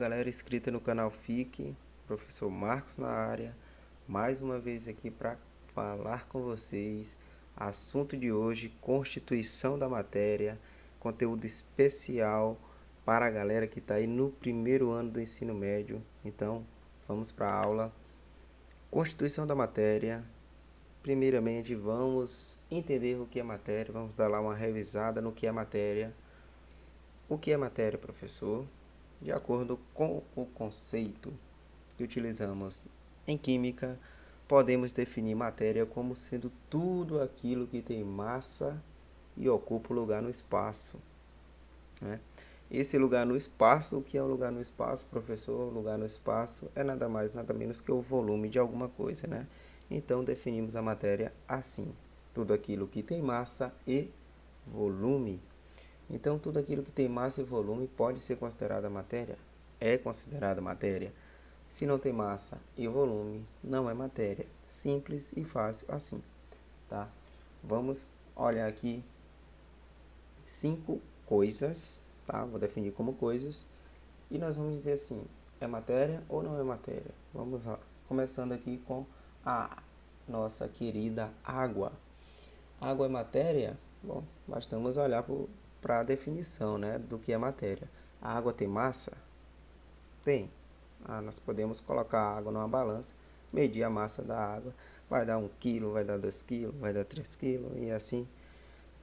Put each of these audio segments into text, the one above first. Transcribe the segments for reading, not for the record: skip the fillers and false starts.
galera inscrita no canal FIC, professor Marcos na área, mais uma vez aqui para falar com vocês. Assunto de hoje, constituição da matéria, conteúdo especial para a galera que está aí no primeiro ano do ensino médio. Então, vamos para a aula. Constituição da matéria. Primeiramente, vamos entender o que é matéria, vamos dar lá uma revisada no que é matéria. O que é matéria, professor? De acordo com o conceito que utilizamos em química, podemos definir matéria como sendo tudo aquilo que tem massa e ocupa o lugar no espaço, né? Esse lugar no espaço, o que é o lugar no espaço, professor? O lugar no espaço é nada mais, nada menos que o volume de alguma coisa, né? Então, definimos a matéria assim: tudo aquilo que tem massa e volume. Então, tudo aquilo que tem massa e volume pode ser considerada matéria? É considerada matéria. Se não tem massa e volume, não é matéria. Simples e fácil assim, tá? Vamos olhar aqui 5 coisas, tá? Vou definir como coisas e nós vamos dizer assim: é matéria ou não é matéria? Vamos lá. Começando aqui com a nossa querida água. Água é matéria? Bom, bastamos olhar para a definição, né, do que é matéria. A água tem massa? Tem. Nós podemos colocar a água numa balança, medir a massa da água, vai dar 1 quilo, vai dar 2 quilos, vai dar 3 quilos e assim,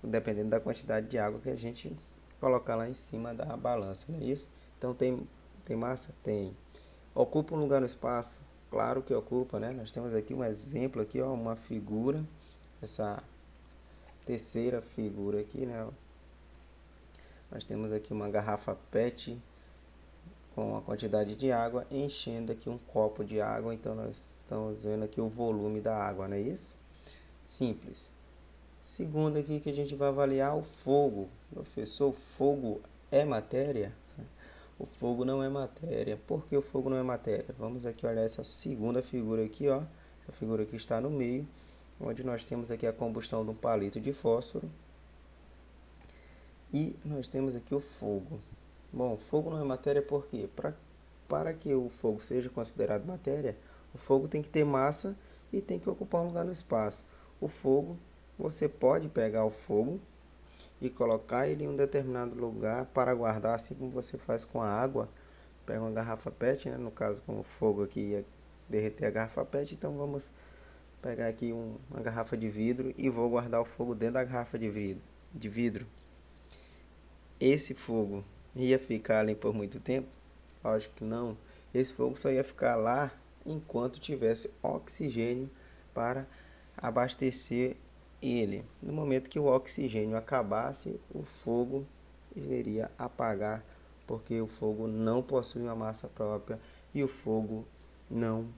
dependendo da quantidade de água que a gente colocar lá em cima da balança, não é isso? Então tem massa? Tem. Ocupa um lugar no espaço? Claro que ocupa, né? Nós temos aqui um exemplo aqui, ó, uma figura, essa terceira figura aqui, né? Nós temos aqui uma garrafa PET com a quantidade de água enchendo aqui um copo de água. Então nós estamos vendo aqui o volume da água, não é isso? Simples. Segundo aqui que a gente vai avaliar o fogo. Professor, o fogo é matéria? O fogo não é matéria. Por que o fogo não é matéria? Vamos aqui olhar essa segunda figura aqui, ó. A figura que está no meio, onde nós temos aqui a combustão de um palito de fósforo. E nós temos aqui o fogo. Bom, fogo não é matéria por quê? Para que o fogo seja considerado matéria, o fogo tem que ter massa e tem que ocupar um lugar no espaço. O fogo, você pode pegar o fogo e colocar ele em um determinado lugar para guardar, assim como você faz com a água. Pega uma garrafa PET, né? No caso, com o fogo aqui ia derreter a garrafa PET, então vamos pegar aqui uma garrafa de vidro e vou guardar o fogo dentro da garrafa de vidro. Esse fogo ia ficar ali por muito tempo? Lógico que não. Esse fogo só ia ficar lá enquanto tivesse oxigênio para abastecer ele. No momento que o oxigênio acabasse, o fogo iria apagar, porque o fogo não possui uma massa própria e o fogo não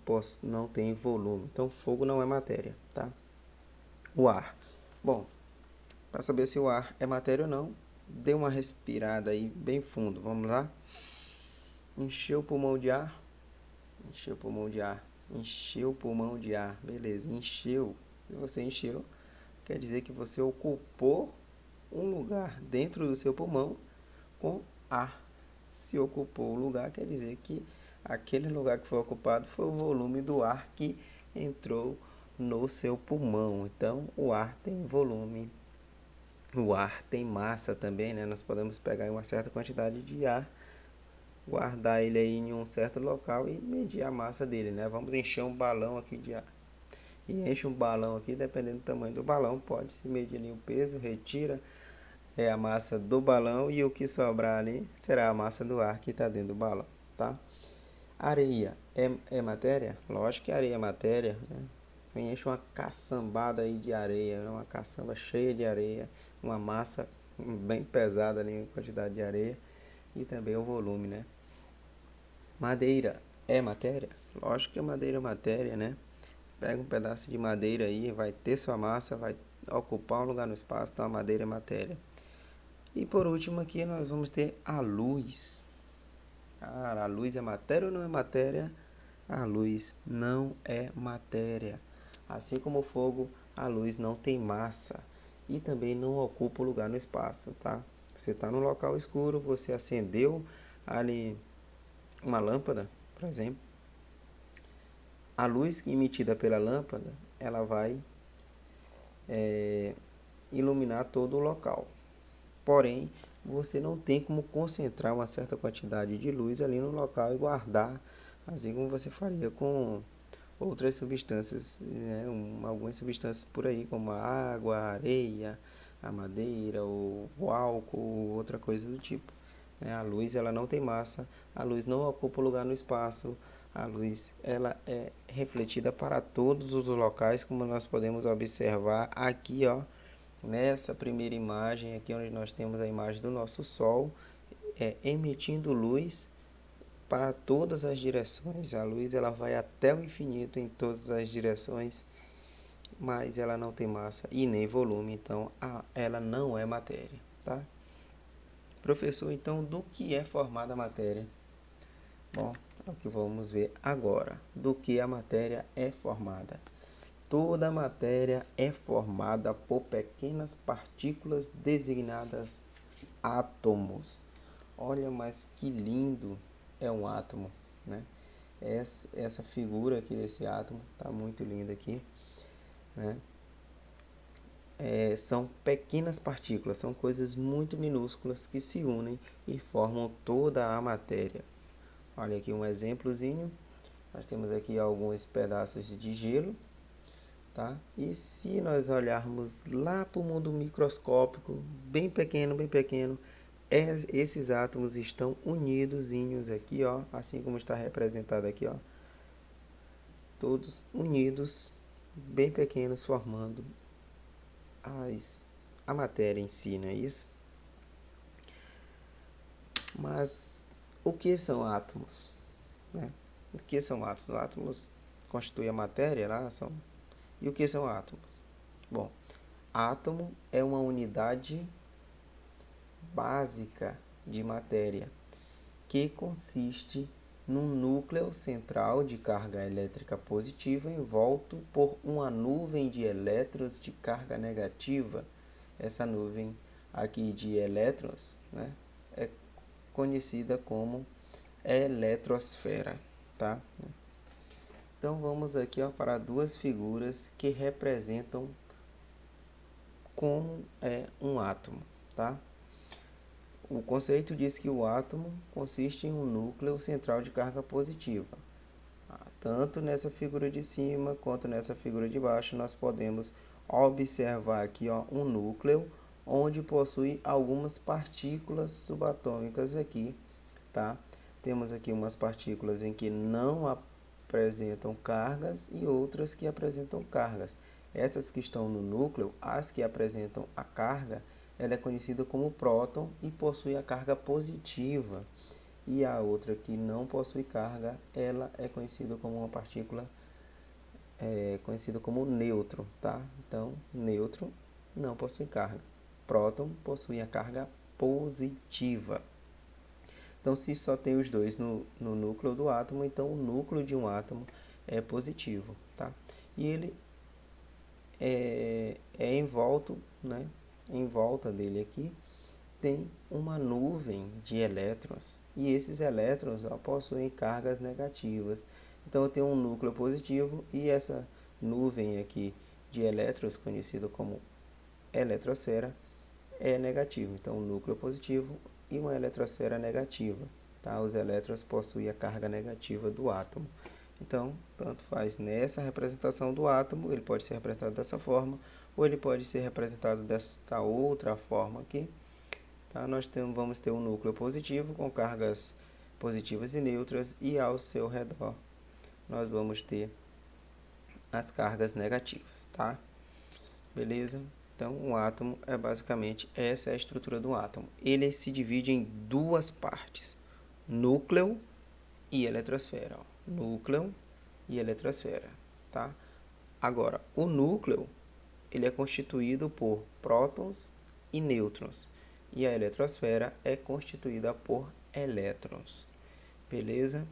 tem volume. Então, fogo não é matéria, tá? O ar. Bom, para saber se o ar é matéria ou não, dê uma respirada aí bem fundo. Vamos lá? Encheu o pulmão de ar. Encheu o pulmão de ar. Encheu o pulmão de ar. Beleza, encheu. Se você encheu, quer dizer que você ocupou um lugar dentro do seu pulmão com ar. Se ocupou o lugar, quer dizer que aquele lugar que foi ocupado foi o volume do ar que entrou no seu pulmão. Então, o ar tem volume. O ar tem massa também, né? Nós podemos pegar uma certa quantidade de ar, guardar ele aí em um certo local e medir a massa dele, né? Vamos encher um balão aqui de ar. E enche um balão aqui, dependendo do tamanho do balão, pode se medir ali o peso, retira a massa do balão e o que sobrar ali será a massa do ar que está dentro do balão, tá? Areia é matéria? Lógico que areia é matéria, né? Enche uma caçambada aí de areia, uma caçamba cheia de areia, uma massa bem pesada ali, quantidade de areia e também o volume, né? Madeira é matéria? Lógico que a madeira é matéria, né? Pega um pedaço de madeira aí, vai ter sua massa, vai ocupar um lugar no espaço, então a madeira é matéria. E por último aqui nós vamos ter a luz. Cara, a luz é matéria ou não é matéria? A luz não é matéria. Assim como o fogo, a luz não tem massa e também não ocupa o lugar no espaço, tá? Você está num local escuro, você acendeu ali uma lâmpada, por exemplo, a luz emitida pela lâmpada, ela vai iluminar todo o local. Porém, você não tem como concentrar uma certa quantidade de luz ali no local e guardar, assim como você faria com outras substâncias, né? Algumas substâncias por aí, como a água, a areia, a madeira, o álcool, outra coisa do tipo. A luz, ela não tem massa, a luz não ocupa lugar no espaço, a luz ela é refletida para todos os locais, como nós podemos observar aqui, ó, nessa primeira imagem, aqui onde nós temos a imagem do nosso Sol, emitindo luz para todas as direções. A luz ela vai até o infinito em todas as direções, mas ela não tem massa e nem volume, então ela não é matéria, tá? Professor, então do que é formada a matéria? Bom, é o que vamos ver agora. Do que a matéria é formada? Toda matéria é formada por pequenas partículas designadas átomos. Olha, mas que lindo é um átomo, né? Essa figura aqui desse átomo está muito linda aqui, né? São pequenas partículas, são coisas muito minúsculas que se unem e formam toda a matéria. Olha aqui um exemplozinho. Nós temos aqui alguns pedaços de gelo, tá? E se nós olharmos lá para o mundo microscópico, bem pequeno, esses átomos estão unidozinhos aqui, ó, assim como está representado aqui, ó, todos unidos, bem pequenos, formando a matéria em si, não é isso? Mas o que são átomos, né? O que são átomos? Átomos constituem a matéria, lá são. E o que são átomos? Bom, átomo é uma unidade básica de matéria que consiste num núcleo central de carga elétrica positiva envolto por uma nuvem de elétrons de carga negativa. Essa nuvem aqui de elétrons, né, é conhecida como eletrosfera, tá? Então vamos aqui, ó, para duas figuras que representam como é um átomo, tá? O conceito diz que o átomo consiste em um núcleo central de carga positiva. Tanto nessa figura de cima quanto nessa figura de baixo, nós podemos observar aqui, ó, um núcleo onde possui algumas partículas subatômicas aqui, tá? Temos aqui umas partículas em que não apresentam cargas e outras que apresentam cargas. Essas que estão no núcleo, as que apresentam a carga, ela é conhecida como próton e possui a carga positiva. E a outra que não possui carga, ela é conhecida como uma partícula conhecida como nêutron, tá? Então, nêutron não possui carga. Próton possui a carga positiva. Então, se só tem os dois no núcleo do átomo, então o núcleo de um átomo é positivo, tá? E ele é envolto, né? Em volta dele aqui tem uma nuvem de elétrons e esses elétrons, ó, possuem cargas negativas. Então eu tenho um núcleo positivo e essa nuvem aqui de elétrons, conhecido como eletrosfera, é negativo. Então um núcleo positivo e uma eletrosfera negativa, tá? Os elétrons possuem a carga negativa do átomo. Então, tanto faz nessa representação do átomo, ele pode ser representado dessa forma, ou ele pode ser representado desta outra forma aqui. Tá? Vamos ter um núcleo positivo com cargas positivas e neutras e ao seu redor nós vamos ter as cargas negativas, tá? Beleza? Então, um átomo é basicamente essa é a estrutura do átomo. Ele se divide em duas partes: núcleo e eletrosfera. Ó. Núcleo e eletrosfera, tá? Agora, o núcleo ele é constituído por prótons e nêutrons e a eletrosfera é constituída por elétrons. Beleza?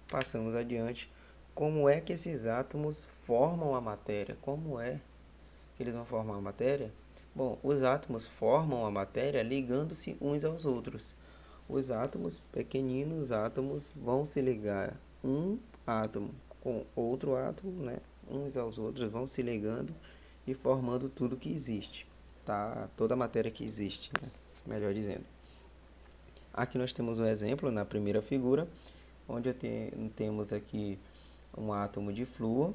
Passamos adiante. Como é que esses átomos formam a matéria? Como é que eles vão formar a matéria? Bom, os átomos formam a matéria ligando-se uns aos outros. Os átomos, pequeninos átomos, vão se ligar um átomo com outro átomo, né? Uns aos outros vão se ligando e formando tudo que existe, tá? Toda a matéria que existe, né? Melhor dizendo. Aqui nós temos um exemplo na primeira figura, onde temos aqui um átomo de flúor.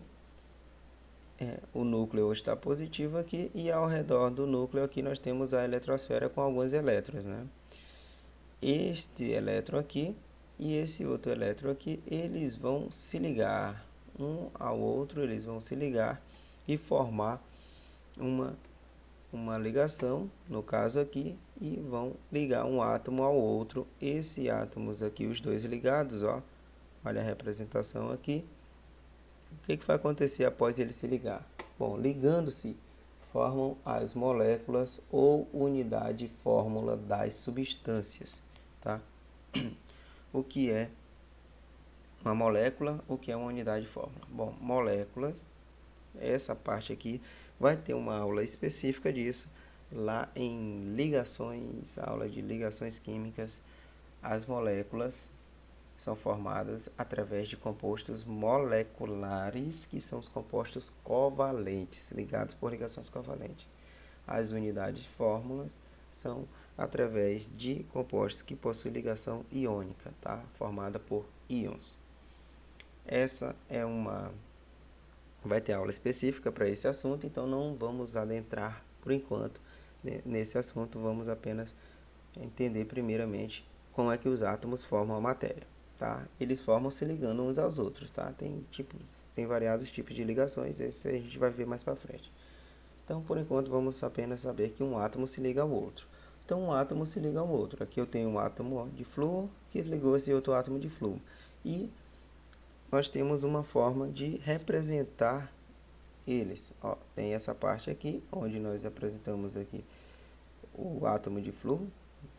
O núcleo está positivo aqui e ao redor do núcleo aqui nós temos a eletrosfera com alguns elétrons, né? Este elétron aqui e esse outro elétron aqui, eles vão se ligar um ao outro, eles vão se ligar e formar uma ligação, no caso aqui, e vão ligar um átomo ao outro. Esses átomos aqui, os dois ligados, ó, olha a representação aqui. O que vai acontecer após ele se ligar? Bom, ligando-se, formam as moléculas ou unidade fórmula das substâncias, tá? O que é uma molécula? O que é uma unidade fórmula? Bom, moléculas, essa parte aqui vai ter uma aula específica disso lá em ligações, aula de ligações químicas. As moléculas são formadas através de compostos moleculares, que são os compostos covalentes, ligados por ligações covalentes. As unidades fórmulas são através de compostos que possuem ligação iônica, tá? Formada por íons. Essa é vai ter aula específica para esse assunto, então não vamos adentrar por enquanto nesse assunto, vamos apenas entender primeiramente como é que os átomos formam a matéria, tá? Eles formam se ligando uns aos outros, tá? Tem variados tipos de ligações, esse a gente vai ver mais para frente. Então, por enquanto, vamos apenas saber que um átomo se liga ao outro. Então, um átomo se liga ao outro. Aqui eu tenho um átomo de flúor que ligou esse outro átomo de flúor. E nós temos uma forma de representar eles. Ó, tem essa parte aqui, onde nós apresentamos aqui o átomo de flúor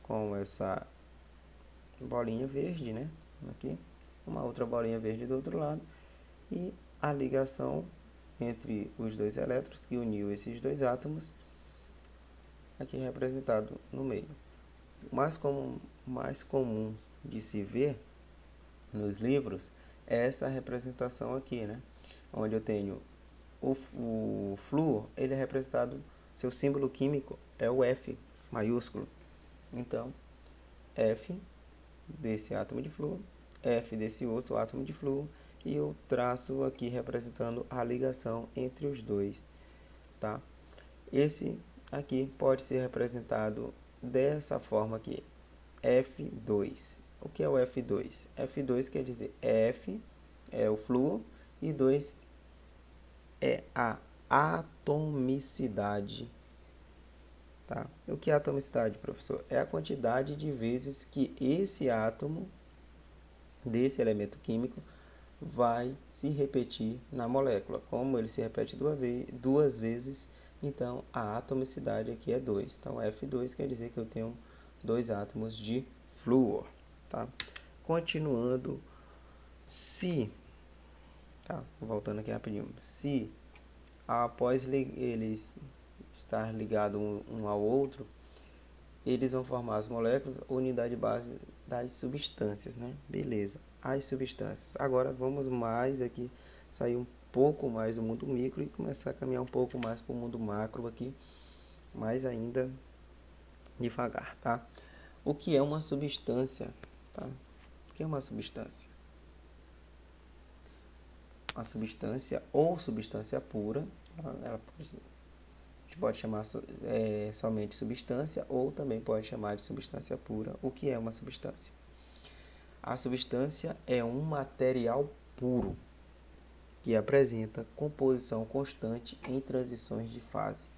com essa bolinha verde, né? Aqui, uma outra bolinha verde do outro lado e a ligação entre os dois elétrons que uniu esses dois átomos, aqui representado no meio. O mais comum de se ver nos livros é essa representação aqui, né? Onde eu tenho o flúor, ele é representado, seu símbolo químico é o F maiúsculo. Então, F desse átomo de flúor, F desse outro átomo de flúor, e eu traço aqui representando a ligação entre os dois, tá? Esse aqui pode ser representado dessa forma aqui, F2. O que é o F2? F2 quer dizer F é o flúor e 2 é a atomicidade. Tá? O que é atomicidade, professor? É a quantidade de vezes que esse átomo desse elemento químico vai se repetir na molécula. Como ele se repete duas vezes, então a atomicidade aqui é 2. Então F2 quer dizer que eu tenho 2 átomos de flúor. Tá? Continuando, voltando aqui rapidinho, se após eles estar ligados um ao outro, eles vão formar as moléculas, unidade base das substâncias, né? Beleza, as substâncias. Agora vamos mais aqui, sair um pouco mais do mundo micro e começar a caminhar um pouco mais para o mundo macro aqui, mais ainda devagar, tá? O que é uma substância, tá? O que é uma substância? A substância ou substância pura, ela a gente pode chamar somente substância ou também pode chamar de substância pura. O que é uma substância? A substância é um material puro que apresenta composição constante em transições de fase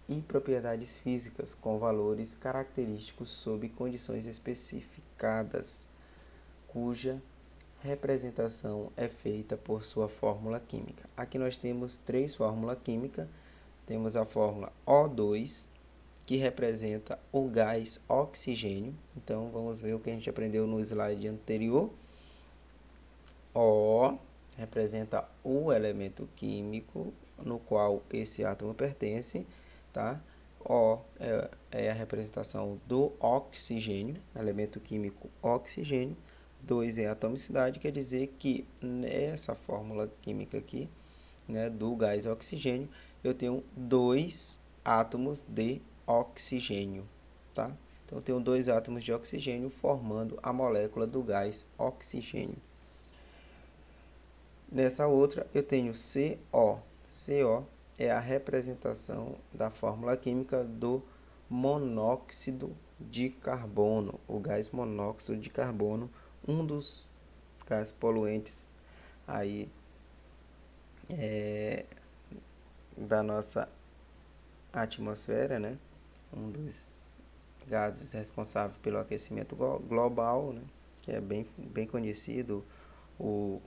e propriedades físicas com valores característicos sob condições especificadas, cuja representação é feita por sua fórmula química. Aqui nós temos 3 fórmulas químicas. Temos a fórmula O2, que representa o gás oxigênio. Então, vamos ver o que a gente aprendeu no slide anterior. O representa o elemento químico no qual esse átomo pertence, tá? O é é a representação do oxigênio, elemento químico oxigênio. 2 é a atomicidade, quer dizer que nessa fórmula química aqui, né, do gás oxigênio, eu tenho 2 átomos de oxigênio, tá? Então, eu tenho 2 átomos de oxigênio formando a molécula do gás oxigênio. Nessa outra, eu tenho CO. CO é a representação da fórmula química do monóxido de carbono, o gás monóxido de carbono, um dos gases poluentes aí da nossa atmosfera, né? Um dos gases responsáveis pelo aquecimento global, né? Que é bem conhecido, o,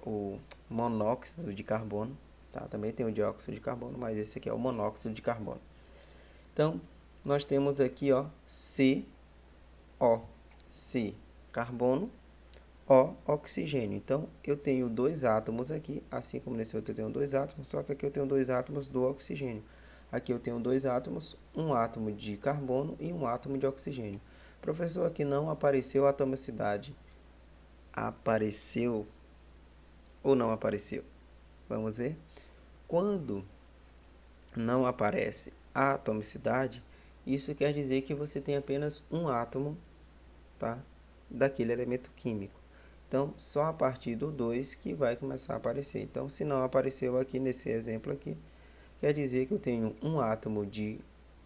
o monóxido de carbono, tá? Também tem o dióxido de carbono, mas esse aqui é o monóxido de carbono. Então, nós temos aqui, ó, CO, C, carbono, O, oxigênio. Então, eu tenho 2 átomos aqui, assim como nesse outro eu tenho 2 átomos, só que aqui eu tenho 2 átomos do oxigênio. Aqui eu tenho 2 átomos, um átomo de carbono e um átomo de oxigênio. Professor, aqui não apareceu a atomicidade. Apareceu ou não apareceu? Vamos ver. Quando não aparece a atomicidade, isso quer dizer que você tem apenas um átomo, tá, daquele elemento químico. Então, só a partir do 2 que vai começar a aparecer. Então, se não apareceu aqui nesse exemplo aqui, quer dizer que eu tenho um átomo de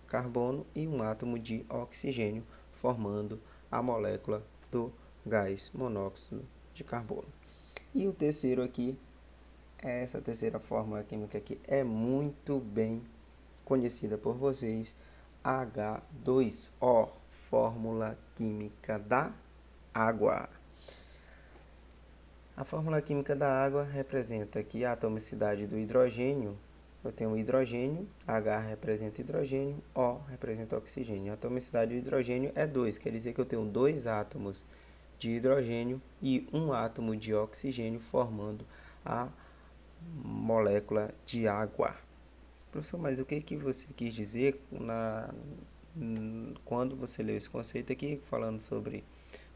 carbono e um átomo de oxigênio formando a molécula do gás monóxido de carbono. E o terceiro aqui, essa terceira fórmula química aqui é muito bem conhecida por vocês, H2O, fórmula química da água. A fórmula química da água representa aqui a atomicidade do hidrogênio. Eu tenho o hidrogênio, H representa hidrogênio, O representa oxigênio. A atomicidade do hidrogênio é 2, quer dizer que eu tenho 2 átomos de hidrogênio e um átomo de oxigênio formando a molécula de água. Professor, mas o que você quis dizer quando você leu esse conceito aqui, falando sobre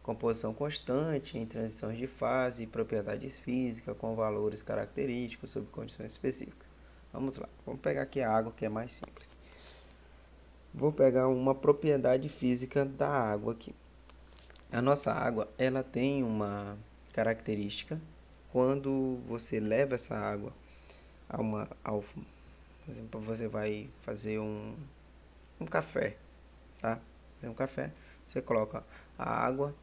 composição constante em transições de fase e propriedades físicas com valores característicos sob condições específicas? Vamos lá, vamos pegar aqui a água, que é mais simples. Vou pegar uma propriedade física da água aqui. A nossa água, ela tem uma característica quando você leva essa água por exemplo, você vai fazer um café, tá? Um café, você coloca a água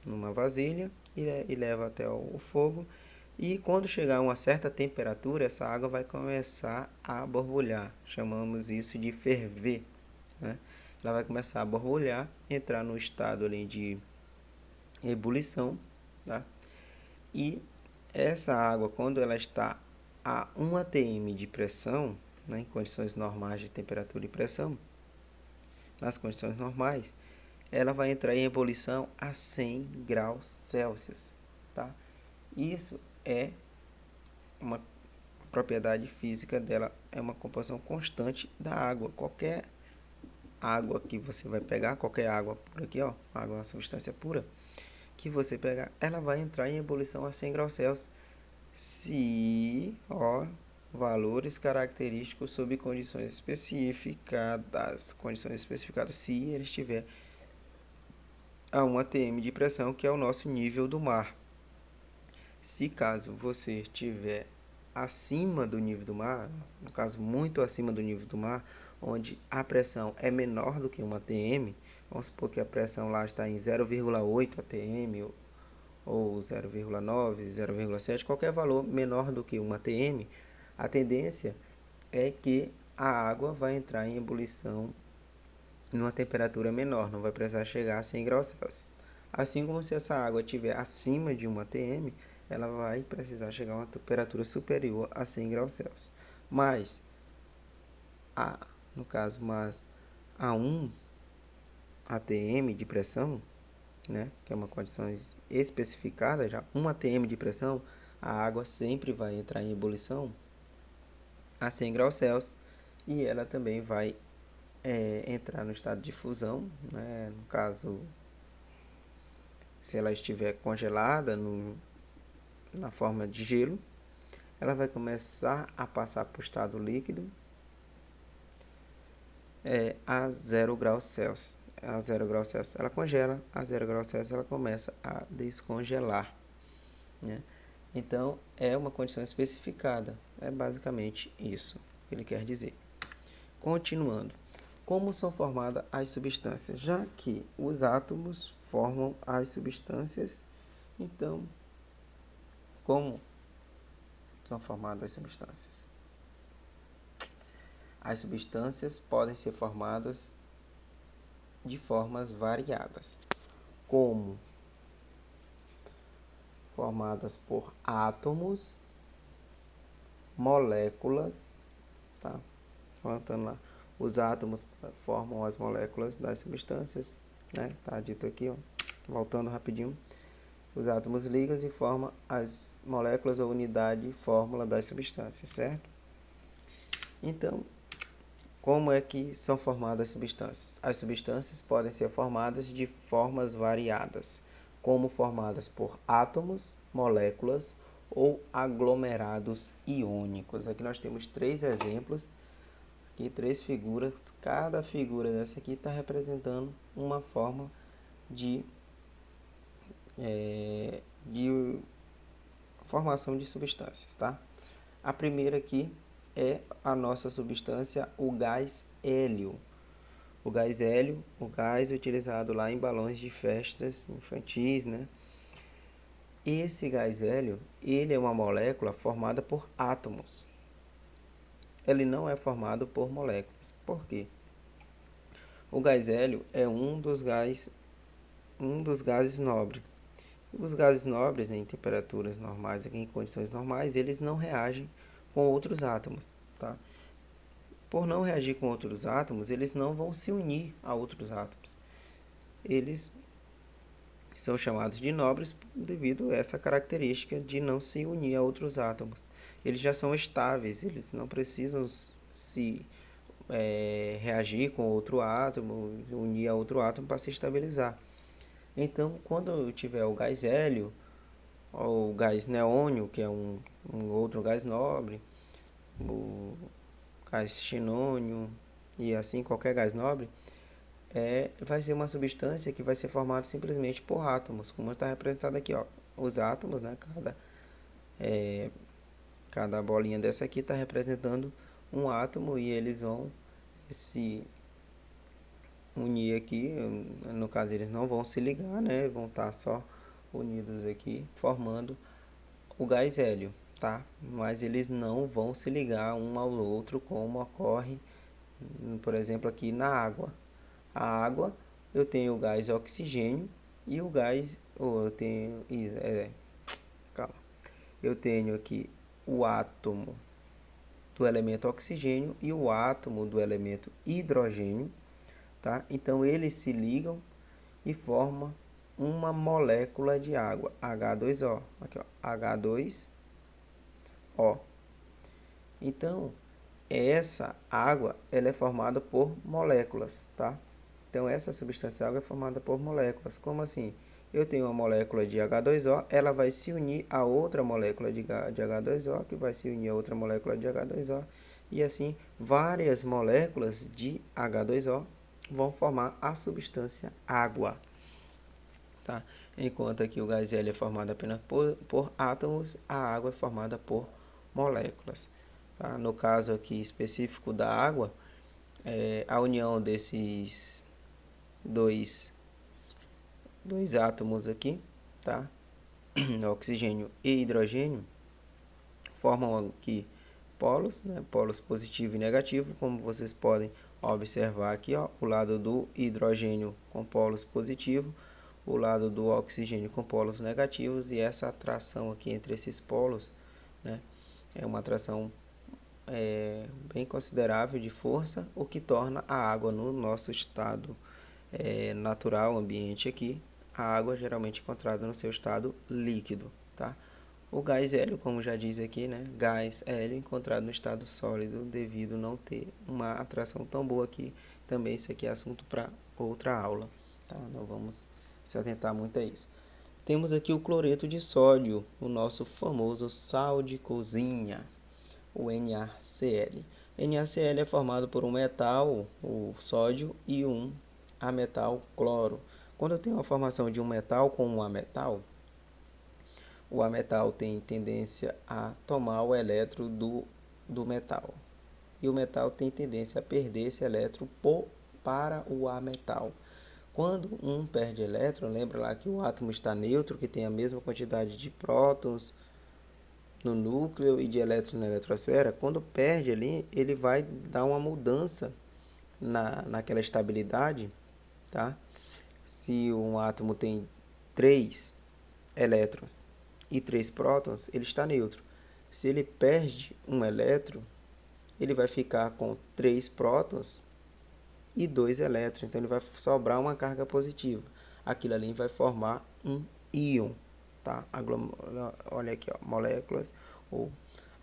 numa vasilha e leva até o fogo. E quando chegar a uma certa temperatura, essa água vai começar a borbulhar. Chamamos isso de ferver, né? Ela vai começar a borbulhar, entrar no estado ali de ebulição, tá? E essa água, quando ela está a 1 atm de pressão, né, em condições normais de temperatura e pressão, nas condições normais, ela vai entrar em ebulição a 100 graus Celsius, tá? Isso é uma propriedade física dela, é uma composição constante da água. Qualquer água que você vai pegar, qualquer água por aqui, ó, água é uma substância pura, que você pegar, ela vai entrar em ebulição a 100 graus Celsius se, ó, valores característicos sob condições especificadas, se ele estiver a 1 atm de pressão, que é o nosso nível do mar. Se caso você estiver acima do nível do mar, no caso muito acima do nível do mar, onde a pressão é menor do que 1 atm, vamos supor que a pressão lá está em 0,8 atm ou 0,9, 0,7, qualquer valor menor do que 1 atm, a tendência é que a água vai entrar em ebulição numa temperatura menor, não vai precisar chegar a 100 graus Celsius. Assim como se essa água estiver acima de 1 atm, ela vai precisar chegar a uma temperatura superior a 100 graus Celsius. Mas, no caso, a 1 atm de pressão, né, que é uma condição especificada, já 1 atm de pressão, a água sempre vai entrar em ebulição a 100 graus Celsius e ela também vai entrar no estado de fusão, né? No caso, se ela estiver congelada na forma de gelo, ela vai começar a passar para o estado líquido a 0 graus Celsius. A 0 graus Celsius ela congela, a 0 graus Celsius ela começa a descongelar, né? Então, é uma condição especificada. É basicamente isso que ele quer dizer. Continuando. Como são formadas as substâncias? Já que os átomos formam as substâncias, então, como são formadas as substâncias? As substâncias podem ser formadas de formas variadas, como formadas por átomos, moléculas, tá? Voltando lá, os átomos formam as moléculas das substâncias, né? Tá dito aqui, ó. Voltando rapidinho, os átomos ligam e formam as moléculas ou unidade fórmula das substâncias, certo? Então, como é que são formadas as substâncias? As substâncias podem ser formadas de formas variadas, como formadas por átomos, moléculas ou aglomerados iônicos. Aqui nós temos 3 exemplos, aqui 3 figuras. Cada figura dessa aqui está representando uma forma de formação de substâncias, tá? A primeira aqui é a nossa substância, o gás hélio. O gás hélio, o gás utilizado lá em balões de festas infantis, né? Esse gás hélio, ele é uma molécula formada por átomos. Ele não é formado por moléculas. Por quê? O gás hélio é um dos gases nobres. Os gases nobres, em temperaturas normais, em condições normais, eles não reagem com outros átomos, tá? Por não reagir com outros átomos, eles não vão se unir a outros átomos. Eles são chamados de nobres devido a essa característica de não se unir a outros átomos. Eles já são estáveis, eles não precisam se reagir com outro átomo, unir a outro átomo para se estabilizar. Então, quando eu tiver o gás hélio, ou o gás neônio, que é um outro gás nobre, o gás xenônio e assim qualquer gás nobre, vai ser uma substância que vai ser formada simplesmente por átomos, como está representado aqui, ó. Os átomos, né? Cada bolinha dessa aqui está representando um átomo e eles vão se unir aqui. No caso, eles não vão se ligar, né? Vão estar só unidos aqui, formando o gás hélio, tá? Mas eles não vão se ligar um ao outro como ocorre, por exemplo, aqui na água. A água, eu tenho o gás oxigênio e o gás, calma. Eu tenho aqui o átomo do elemento oxigênio e o átomo do elemento hidrogênio, tá? Então eles se ligam e formam uma molécula de água, H2O, aqui ó, H2O. Então, essa água, ela é formada por moléculas, tá? Então, essa substância água é formada por moléculas. Como assim? Eu tenho uma molécula de H2O, ela vai se unir a outra molécula de H2O, que vai se unir a outra molécula de H2O, e assim, várias moléculas de H2O vão formar a substância água, tá? Enquanto aqui o gás hélio é formado apenas por átomos, a água é formada por moléculas. Tá? No caso aqui específico da água, a união desses dois átomos aqui, tá? Oxigênio e hidrogênio, formam aqui polos, né? Polos positivo e negativo, como vocês podem observar aqui, ó, o lado do hidrogênio com polos positivos, o lado do oxigênio com polos negativos, e essa atração aqui entre esses polos, né, é uma atração bem considerável de força, o que torna a água no nosso estado natural, ambiente aqui, a água geralmente encontrada no seu estado líquido, tá? O gás hélio, como já diz aqui, né, gás hélio encontrado no estado sólido devido não ter uma atração tão boa aqui também isso aqui é assunto para outra aula, tá? Não vamos se atentar muito a isso. Temos aqui o cloreto de sódio, o nosso famoso sal de cozinha, o NaCl. NaCl é formado por um metal, o sódio, e um ametal cloro. Quando eu tenho a formação de um metal com um ametal, o ametal tem tendência a tomar o elétron do metal. E o metal tem tendência a perder esse elétron para o ametal. Quando um perde elétron, lembra lá que o átomo está neutro, que tem a mesma quantidade de prótons no núcleo e de elétrons na eletrosfera. Quando perde ali, ele vai dar uma mudança naquela estabilidade, tá? Se um átomo tem 3 elétrons e 3 prótons, ele está neutro. Se ele perde um elétron, ele vai ficar com 3 prótons e 2 elétrons. Então ele vai sobrar uma carga positiva. Aquilo ali vai formar um íon, tá? Olha aqui, ó, moléculas ou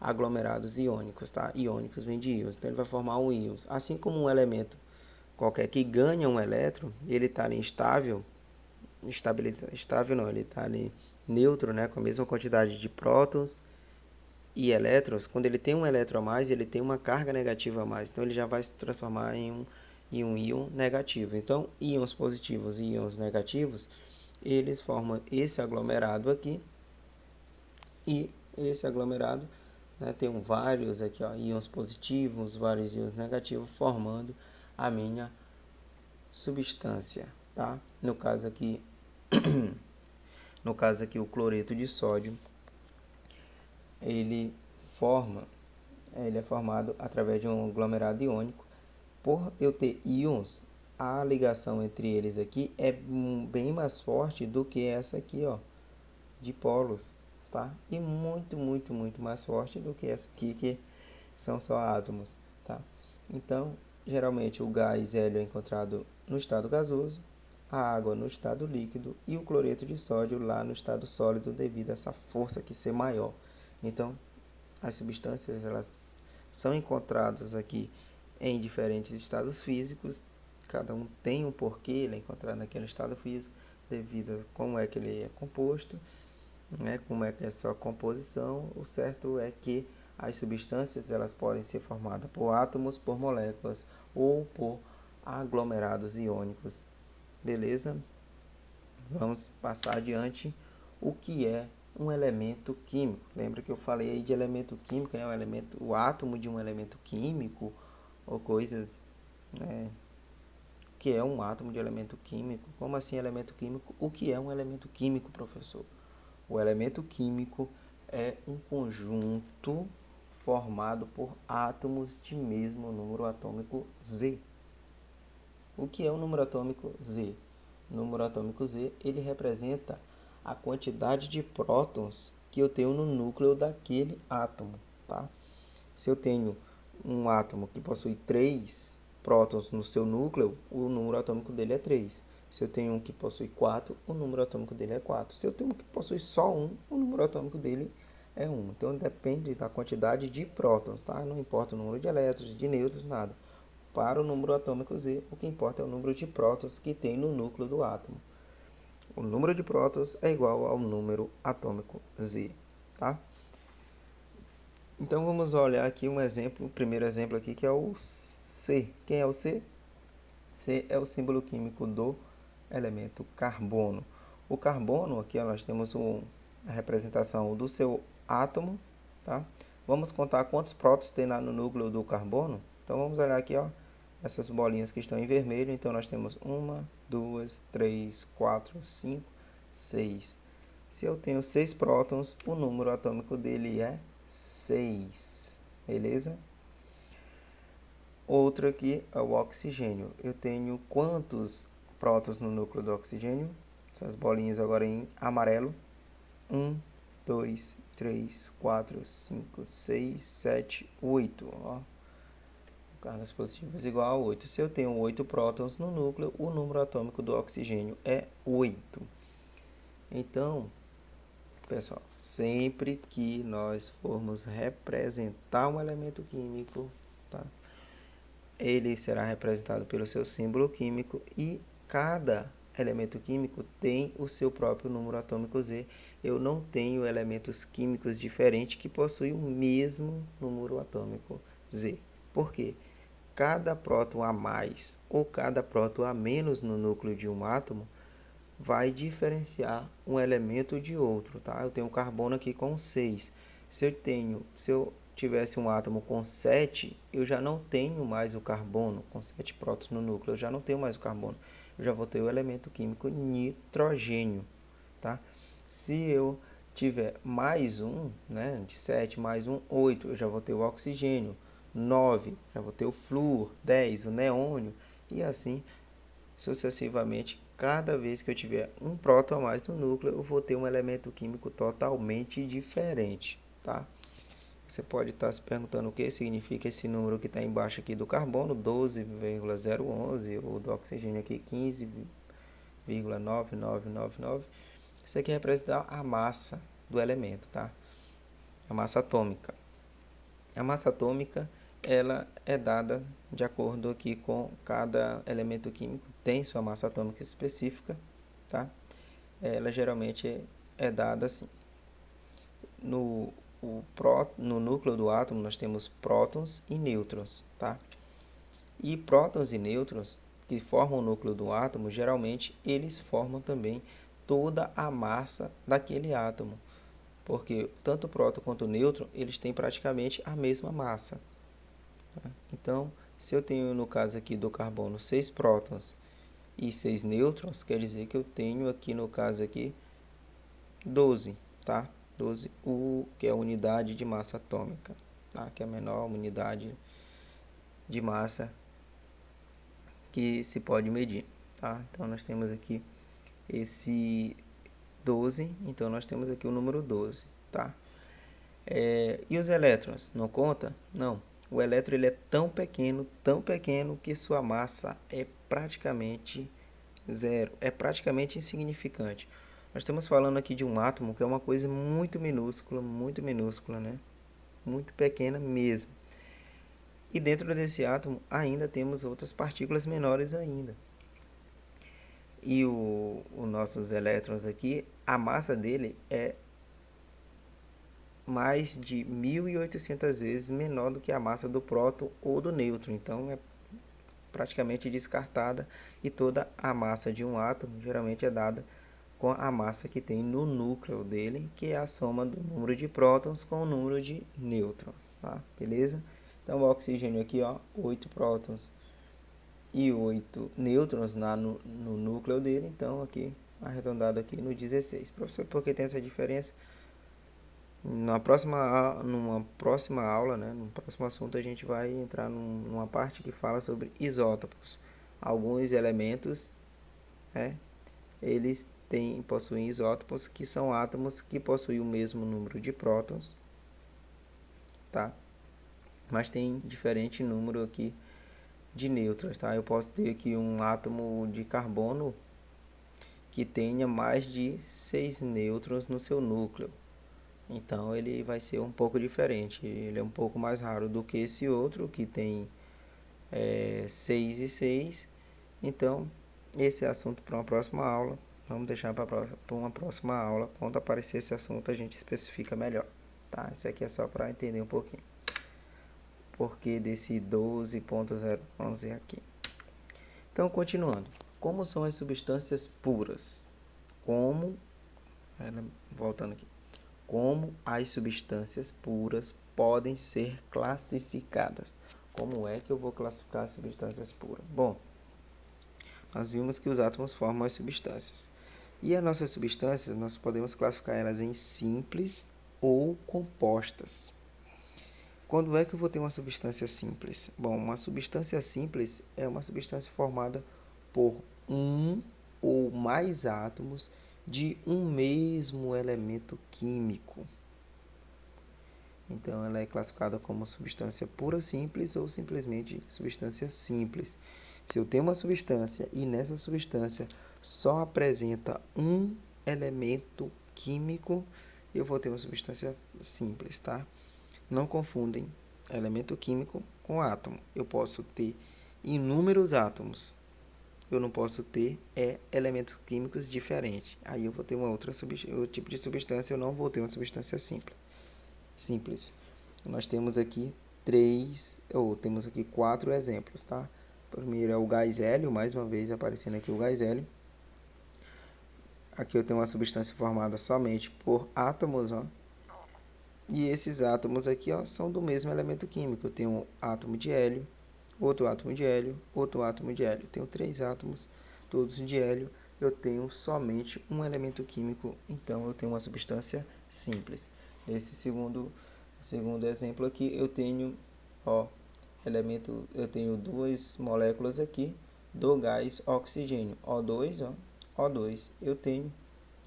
aglomerados iônicos, tá? Iônicos vem de íons. Então ele vai formar um íon. Assim como um elemento qualquer que ganha um elétron, ele está ali instável, estável não, ele está ali neutro, né, com a mesma quantidade de prótons e elétrons. Quando ele tem um elétron a mais, ele tem uma carga negativa a mais, então ele já vai se transformar em um íon negativo. Então, íons positivos e íons negativos, eles formam esse aglomerado aqui, e esse aglomerado, né, tem vários aqui, ó, íons positivos, vários íons negativos, formando a minha substância, tá? No caso aqui, o cloreto de sódio, ele é formado através de um aglomerado iônico. Por eu ter íons, a ligação entre eles aqui é bem mais forte do que essa aqui, ó, de polos, tá? E muito, muito, muito mais forte do que essa aqui, que são só átomos, tá? Então, geralmente o gás hélio é encontrado no estado gasoso, a água no estado líquido e o cloreto de sódio lá no estado sólido, devido a essa força aqui ser maior. Então, as substâncias elas são encontradas aqui em diferentes estados físicos, cada um tem um porquê ele é encontrado naquele estado físico, devido a como é que ele é composto, né, como é que é a sua composição. O certo é que as substâncias elas podem ser formadas por átomos, por moléculas ou por aglomerados iônicos. Beleza? Vamos passar adiante. O que é um elemento químico? Lembra que eu falei aí de elemento químico, né? O átomo de um elemento químico ou coisas, né? O que é um átomo de elemento químico? Como assim elemento químico? O que é um elemento químico, professor? O elemento químico é um conjunto formado por átomos de mesmo número atômico Z. O que é o número atômico Z? O número atômico Z, ele representa a quantidade de prótons que eu tenho no núcleo daquele átomo, tá? Se eu tenho um átomo que possui 3 prótons no seu núcleo, o número atômico dele é 3. Se eu tenho um que possui 4, o número atômico dele é 4. Se eu tenho um que possui só 1, o número atômico dele é 1. Então depende da quantidade de prótons, tá? Não importa o número de elétrons, de nêutrons, nada. Para o número atômico Z, o que importa é o número de prótons que tem no núcleo do átomo. O número de prótons é igual ao número atômico Z, tá? Então vamos olhar aqui um exemplo, o primeiro exemplo aqui, que é o C. Quem é o C? C é o símbolo químico do elemento carbono. O carbono, aqui ó, nós temos a representação do seu átomo, tá? Vamos contar quantos prótons tem lá no núcleo do carbono. Então vamos olhar aqui, ó, essas bolinhas que estão em vermelho. Então nós temos 1, 2, 3, 4, 5, 6. Se eu tenho 6 prótons, o número atômico dele é 6. Beleza? Outro aqui é o oxigênio. Eu tenho quantos prótons no núcleo do oxigênio? Essas bolinhas agora em amarelo. 1, 2, 3, 4, 5, 6, 7, 8. Ó. Cargas positivas igual a 8. Se eu tenho 8 prótons no núcleo, o número atômico do oxigênio é 8. Então, pessoal, sempre que nós formos representar um elemento químico, tá? ele será representado pelo seu símbolo químico e cada elemento químico tem o seu próprio número atômico Z. Eu não tenho elementos químicos diferentes que possuem o mesmo número atômico Z. Por quê? Cada próton a mais ou cada próton a menos no núcleo de um átomo vai diferenciar um elemento de outro, tá? Eu tenho um carbono aqui com 6. Se eu tivesse um átomo com 7, eu já não tenho mais o carbono, com 7 prótons no núcleo, eu já não tenho mais o carbono. Eu já vou ter o elemento químico nitrogênio, tá? Se eu tiver mais um, né, de 7 mais um, 8, eu já vou ter o oxigênio. 9, já vou ter o flúor. 10, o neônio. E assim sucessivamente, cada vez que eu tiver um próton a mais no núcleo, eu vou ter um elemento químico totalmente diferente, tá? Você pode estar se perguntando o que significa esse número que está embaixo aqui do carbono, 12,011, ou do oxigênio aqui, 15,9999. Isso aqui representa a massa do elemento, tá? A massa atômica. A massa atômica, ela é dada de acordo aqui com cada elemento químico, tem sua massa atômica específica, tá? Ela geralmente é dada assim. No núcleo do átomo nós temos prótons e nêutrons, tá? E prótons e nêutrons que formam o núcleo do átomo, geralmente eles formam também toda a massa daquele átomo, porque tanto o próton quanto o nêutron, eles têm praticamente a mesma massa. Tá? Então, se eu tenho no caso aqui do carbono 6 prótons e 6 nêutrons, quer dizer que eu tenho aqui no caso aqui 12, tá? 12, que é a unidade de massa atômica, tá? Que é a menor unidade de massa que se pode medir, tá? Então nós temos aqui esse 12, então nós temos aqui o número 12, tá? E os elétrons, não conta? Não. O elétron ele é tão pequeno que sua massa é praticamente zero, é praticamente insignificante. Nós estamos falando aqui de um átomo que é uma coisa muito minúscula, né? Muito pequena mesmo. E dentro desse átomo ainda temos outras partículas menores ainda. E os nossos elétrons aqui, a massa dele é mais de 1.800 vezes menor do que a massa do próton ou do nêutron. Então é praticamente descartada e toda a massa de um átomo geralmente é dada com a massa que tem no núcleo dele, que é a soma do número de prótons com o número de nêutrons, tá? Beleza? Então o oxigênio aqui, ó, 8 prótons e 8 nêutrons no núcleo dele, então aqui arredondado aqui no 16. Professor, por que tem essa diferença? Numa próxima aula, né, no próximo assunto, a gente vai entrar numa parte que fala sobre isótopos. Alguns elementos, né, eles possuem isótopos, que são átomos que possuem o mesmo número de prótons, tá? Mas tem diferente número aqui de nêutrons, tá? Eu posso ter aqui um átomo de carbono que tenha mais de 6 nêutrons no seu núcleo. Então ele vai ser um pouco diferente, ele é um pouco mais raro do que esse outro que tem 6 e 6. Então esse é assunto para uma próxima aula. Vamos deixar para uma próxima aula. Quando aparecer esse assunto a gente especifica melhor. Tá? Isso aqui é só para entender um pouquinho. Porque desse 12.011 aqui. Então continuando. Como são as substâncias puras? Voltando aqui. Como as substâncias puras podem ser classificadas? Como é que eu vou classificar as substâncias puras? Bom, nós vimos que os átomos formam as substâncias. E as nossas substâncias, nós podemos classificar elas em simples ou compostas. Quando é que eu vou ter uma substância simples? Bom, uma substância simples é uma substância formada por um ou mais átomos de um mesmo elemento químico. Então, ela é classificada como substância pura simples ou simplesmente substância simples. Se eu tenho uma substância e nessa substância só apresenta um elemento químico, eu vou ter uma substância simples, tá? Não confundem elemento químico com átomo. Eu posso ter inúmeros átomos, eu não posso ter elementos químicos diferentes. Aí eu vou ter outro tipo de substância, eu não vou ter uma substância simples. Nós temos aqui temos aqui 4 exemplos, tá? Primeiro é o gás hélio, mais uma vez aparecendo aqui o gás hélio. Aqui eu tenho uma substância formada somente por átomos, ó. E esses átomos aqui, ó, são do mesmo elemento químico. Eu tenho um átomo de hélio, outro átomo de hélio, outro átomo de hélio. Eu tenho 3 átomos, todos de hélio. Eu tenho somente um elemento químico, então eu tenho uma substância simples. Nesse segundo exemplo aqui, eu tenho, ó, eu tenho duas moléculas aqui do gás oxigênio, O2, ó, O2. Eu tenho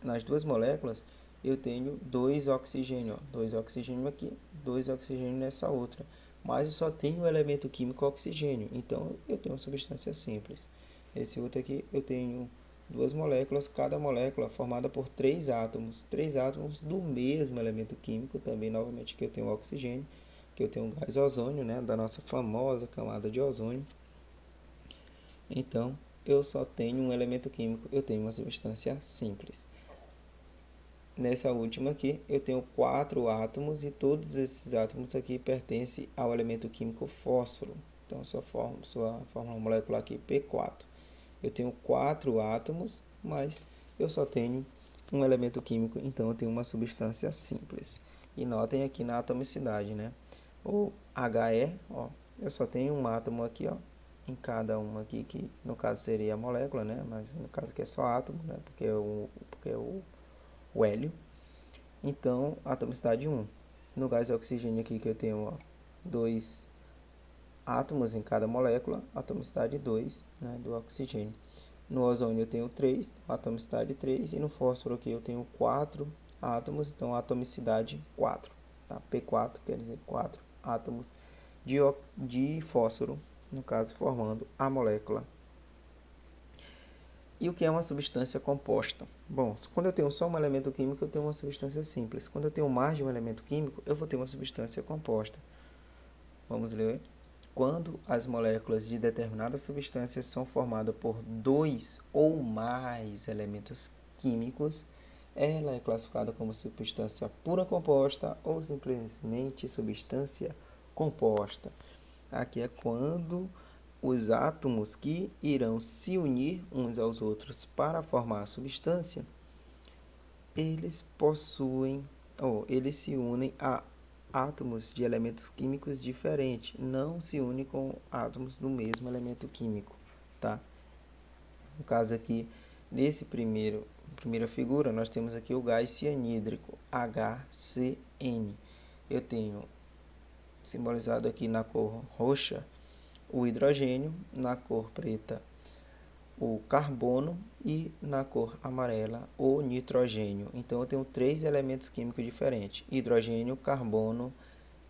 nas duas moléculas, eu tenho dois oxigênio, ó, dois oxigênio aqui, dois oxigênio nessa outra, mas eu só tenho o elemento químico oxigênio, então eu tenho uma substância simples. Esse outro aqui eu tenho duas moléculas, cada molécula formada por três átomos do mesmo elemento químico, também novamente que eu tenho oxigênio, que eu tenho gás ozônio, né, da nossa famosa camada de ozônio. Então, eu só tenho um elemento químico, eu tenho uma substância simples. Nessa última aqui, eu tenho 4 átomos e todos esses átomos aqui pertencem ao elemento químico fósforo. Então, sua fórmula molecular aqui, P4. Eu tenho 4 átomos, mas eu só tenho um elemento químico, então eu tenho uma substância simples. E notem aqui na atomicidade, né? O He, ó, eu só tenho um átomo aqui, ó, em cada uma aqui, que no caso seria a molécula, né? Mas no caso aqui é só átomo, né? Porque é o hélio. Então, atomicidade 1. No gás oxigênio aqui que eu tenho, ó, 2 átomos em cada molécula, atomicidade 2, né, do oxigênio. No ozônio eu tenho 3, atomicidade 3, e no fósforo aqui eu tenho 4 átomos, então atomicidade 4. Tá? P4 quer dizer 4 átomos de fósforo, no caso formando a molécula. E o que é uma substância composta? Bom, quando eu tenho só um elemento químico, eu tenho uma substância simples. Quando eu tenho mais de um elemento químico, eu vou ter uma substância composta. Vamos ler. Quando as moléculas de determinada substância são formadas por 2 ou mais elementos químicos, ela é classificada como substância pura composta ou simplesmente substância composta. Aqui é quando os átomos que irão se unir uns aos outros para formar a substância, eles se unem a átomos de elementos químicos diferentes, não se unem com átomos do mesmo elemento químico, tá? No caso aqui, primeira figura, nós temos aqui o gás cianídrico, HCN. Eu tenho simbolizado aqui na cor roxa o hidrogênio, na cor preta o carbono e na cor amarela o nitrogênio. Então eu tenho 3 elementos químicos diferentes: hidrogênio, carbono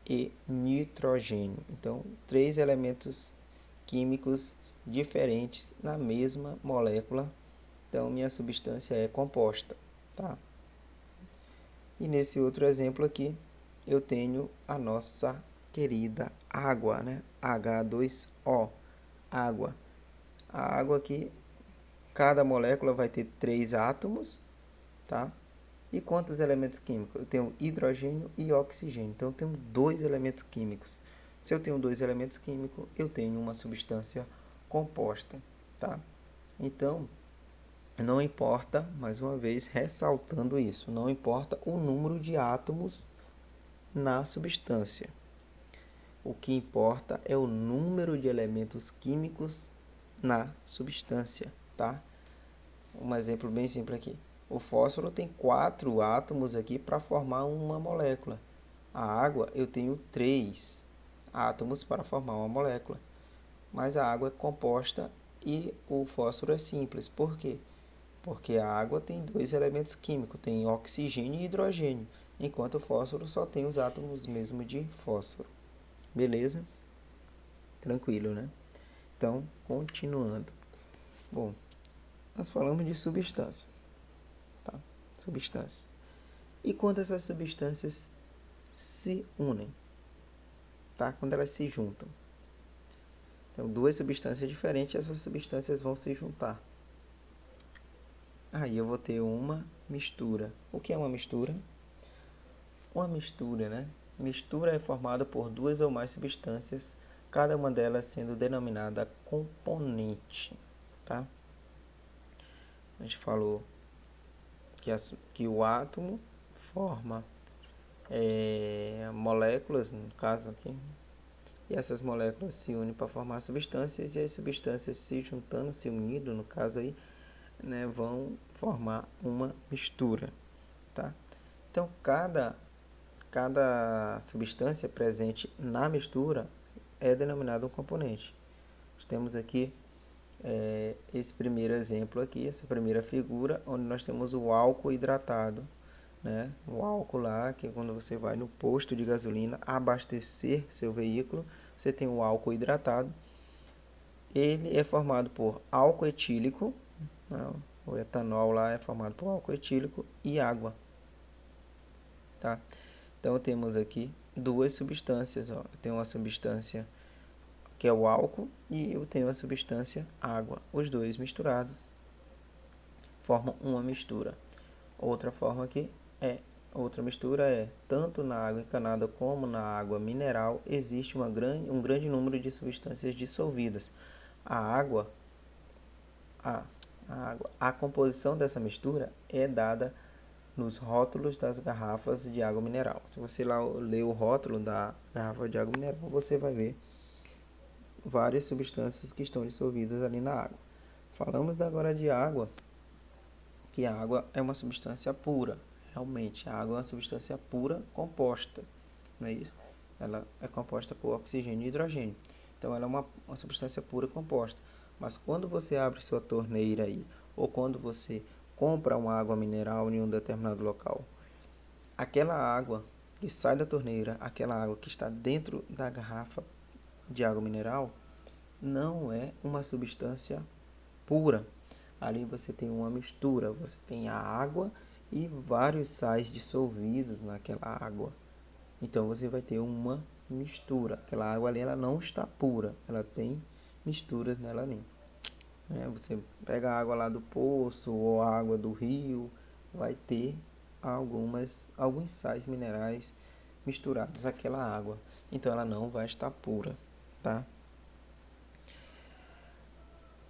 e nitrogênio. Então 3 elementos químicos diferentes na mesma molécula. Então minha substância é composta, tá? E nesse outro exemplo aqui eu tenho a nossa querida água, né? H2O, água. A água aqui, cada molécula vai ter 3 átomos, tá? E quantos elementos químicos? Eu tenho hidrogênio e oxigênio. Então eu tenho 2 elementos químicos. Se eu tenho 2 elementos químicos, eu tenho uma substância composta, tá? Então, não importa, mais uma vez ressaltando isso, não importa o número de átomos na substância. O que importa é o número de elementos químicos na substância, tá? Um exemplo bem simples aqui. O fósforo tem 4 átomos aqui para formar uma molécula. A água eu tenho 3 átomos para formar uma molécula. Mas a água é composta e o fósforo é simples. Por quê? Porque a água tem 2 elementos químicos, tem oxigênio e hidrogênio, enquanto o fósforo só tem os átomos mesmo de fósforo. Beleza? Tranquilo, né? Então, continuando. Bom, nós falamos de substância, tá? Substâncias. E quando essas substâncias se unem, tá? Quando elas se juntam. Então, duas substâncias diferentes, essas substâncias vão se juntar. Aí eu vou ter uma mistura. O que é uma mistura? Uma mistura, né? Mistura é formada por duas ou mais substâncias, cada uma delas sendo denominada componente, tá? A gente falou que o átomo forma moléculas, no caso aqui, e essas moléculas se unem para formar substâncias, e as substâncias se juntando, se unindo, no caso aí, né, vão formar uma mistura, tá? Então, cada substância presente na mistura é denominada um componente. Nós temos aqui esse primeiro exemplo aqui, essa primeira figura, onde nós temos o álcool hidratado, né? O álcool lá, que quando você vai no posto de gasolina abastecer seu veículo, você tem o álcool hidratado. Ele é formado por álcool etílico, né? O etanol lá é formado por álcool etílico e água, tá? Então temos aqui duas substâncias, ó. Eu tenho uma substância que é o álcool e eu tenho a substância água. Os dois misturados formam uma mistura. Outra mistura é tanto na água encanada como na água mineral existe um grande número de substâncias dissolvidas. A água, a composição dessa mistura é dada nos rótulos das garrafas de água mineral. Se você lá ler o rótulo da garrafa de água mineral, você vai ver várias substâncias que estão dissolvidas ali na água. Falamos agora de água, que a água é uma substância pura. Realmente, a água é uma substância pura composta, não é isso? Ela é composta por oxigênio e hidrogênio. Então, ela é uma substância pura composta. Mas quando você abre sua torneira aí, ou quando você compra uma água mineral em um determinado local, aquela água que sai da torneira, aquela água que está dentro da garrafa de água mineral, não é uma substância pura. Ali você tem uma mistura, você tem a água e vários sais dissolvidos naquela água. Então você vai ter uma mistura. Aquela água ali ela não está pura, ela tem misturas nela ali. Você pega a água lá do poço ou a água do rio, vai ter alguns sais minerais misturados àquela água. Então ela não vai estar pura, tá?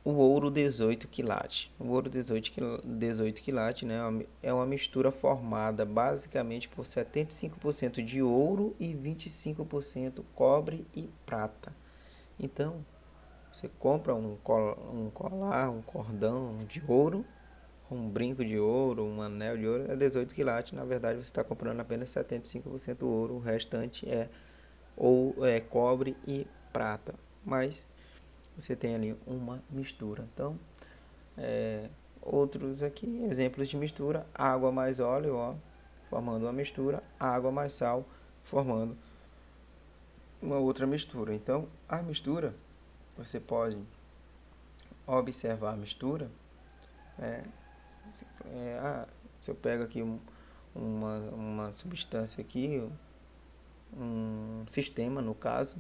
O ouro 18 quilate. O ouro 18 quilate, né, é uma mistura formada basicamente por 75% de ouro e 25% cobre e prata. Então, você compra um colar, um cordão de ouro, um brinco de ouro, um anel de ouro, é 18 quilates. Na verdade, você está comprando apenas 75% ouro, o restante é cobre e prata. Mas você tem ali uma mistura. Então, outros aqui, exemplos de mistura: água mais óleo, ó, formando uma mistura, água mais sal, formando uma outra mistura. Então, a mistura, você pode observar a mistura. É, se eu pego aqui uma substância aqui, um sistema no caso,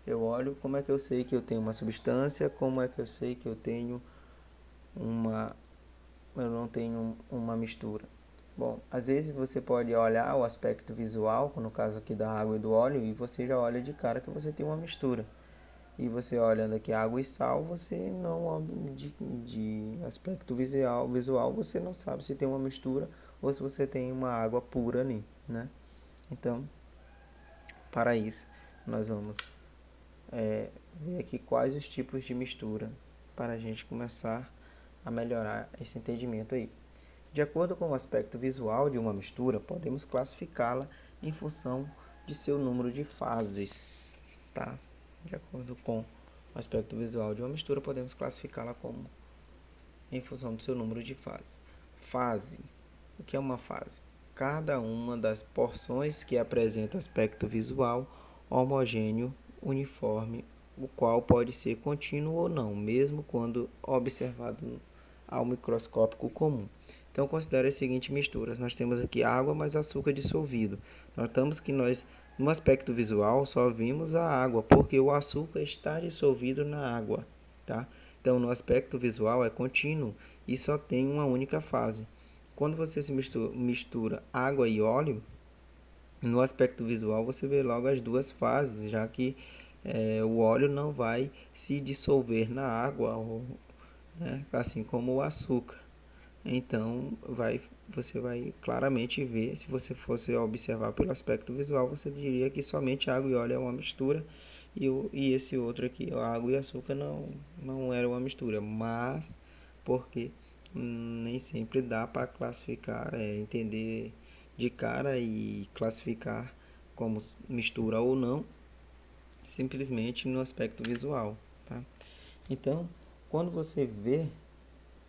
eu olho como é que eu sei que eu tenho uma substância, como é que eu sei que eu não tenho uma mistura. Bom, às vezes você pode olhar o aspecto visual, no caso aqui da água e do óleo, e você já olha de cara que você tem uma mistura. E você olhando aqui água e sal, você não, de aspecto visual, você não sabe se tem uma mistura ou se você tem uma água pura ali, né? Então, para isso, nós vamos ver aqui quais os tipos de mistura para a gente começar a melhorar esse entendimento aí. De acordo com o aspecto visual de uma mistura, podemos classificá-la em função de seu número de fases, tá? De acordo com o aspecto visual de uma mistura, podemos classificá-la como em função do seu número de fases. Fase. O que é uma fase? Cada uma das porções que apresenta aspecto visual homogêneo, uniforme, o qual pode ser contínuo ou não, mesmo quando observado ao microscópio comum. Então, considere as seguintes misturas. Nós temos aqui água mais açúcar dissolvido. Notamos que nós No aspecto visual, só vimos a água, porque o açúcar está dissolvido na água, tá? Então, no aspecto visual é contínuo e só tem uma única fase. Quando você se mistura água e óleo, no aspecto visual você vê logo as duas fases, já que o óleo não vai se dissolver na água, né, assim como o açúcar. Então, você vai claramente ver, se você fosse observar pelo aspecto visual, você diria que somente água e óleo é uma mistura e esse outro aqui, água e açúcar, não era uma mistura, mas porque nem sempre dá para classificar, entender de cara e classificar como mistura ou não, simplesmente no aspecto visual, tá? Então, quando você vê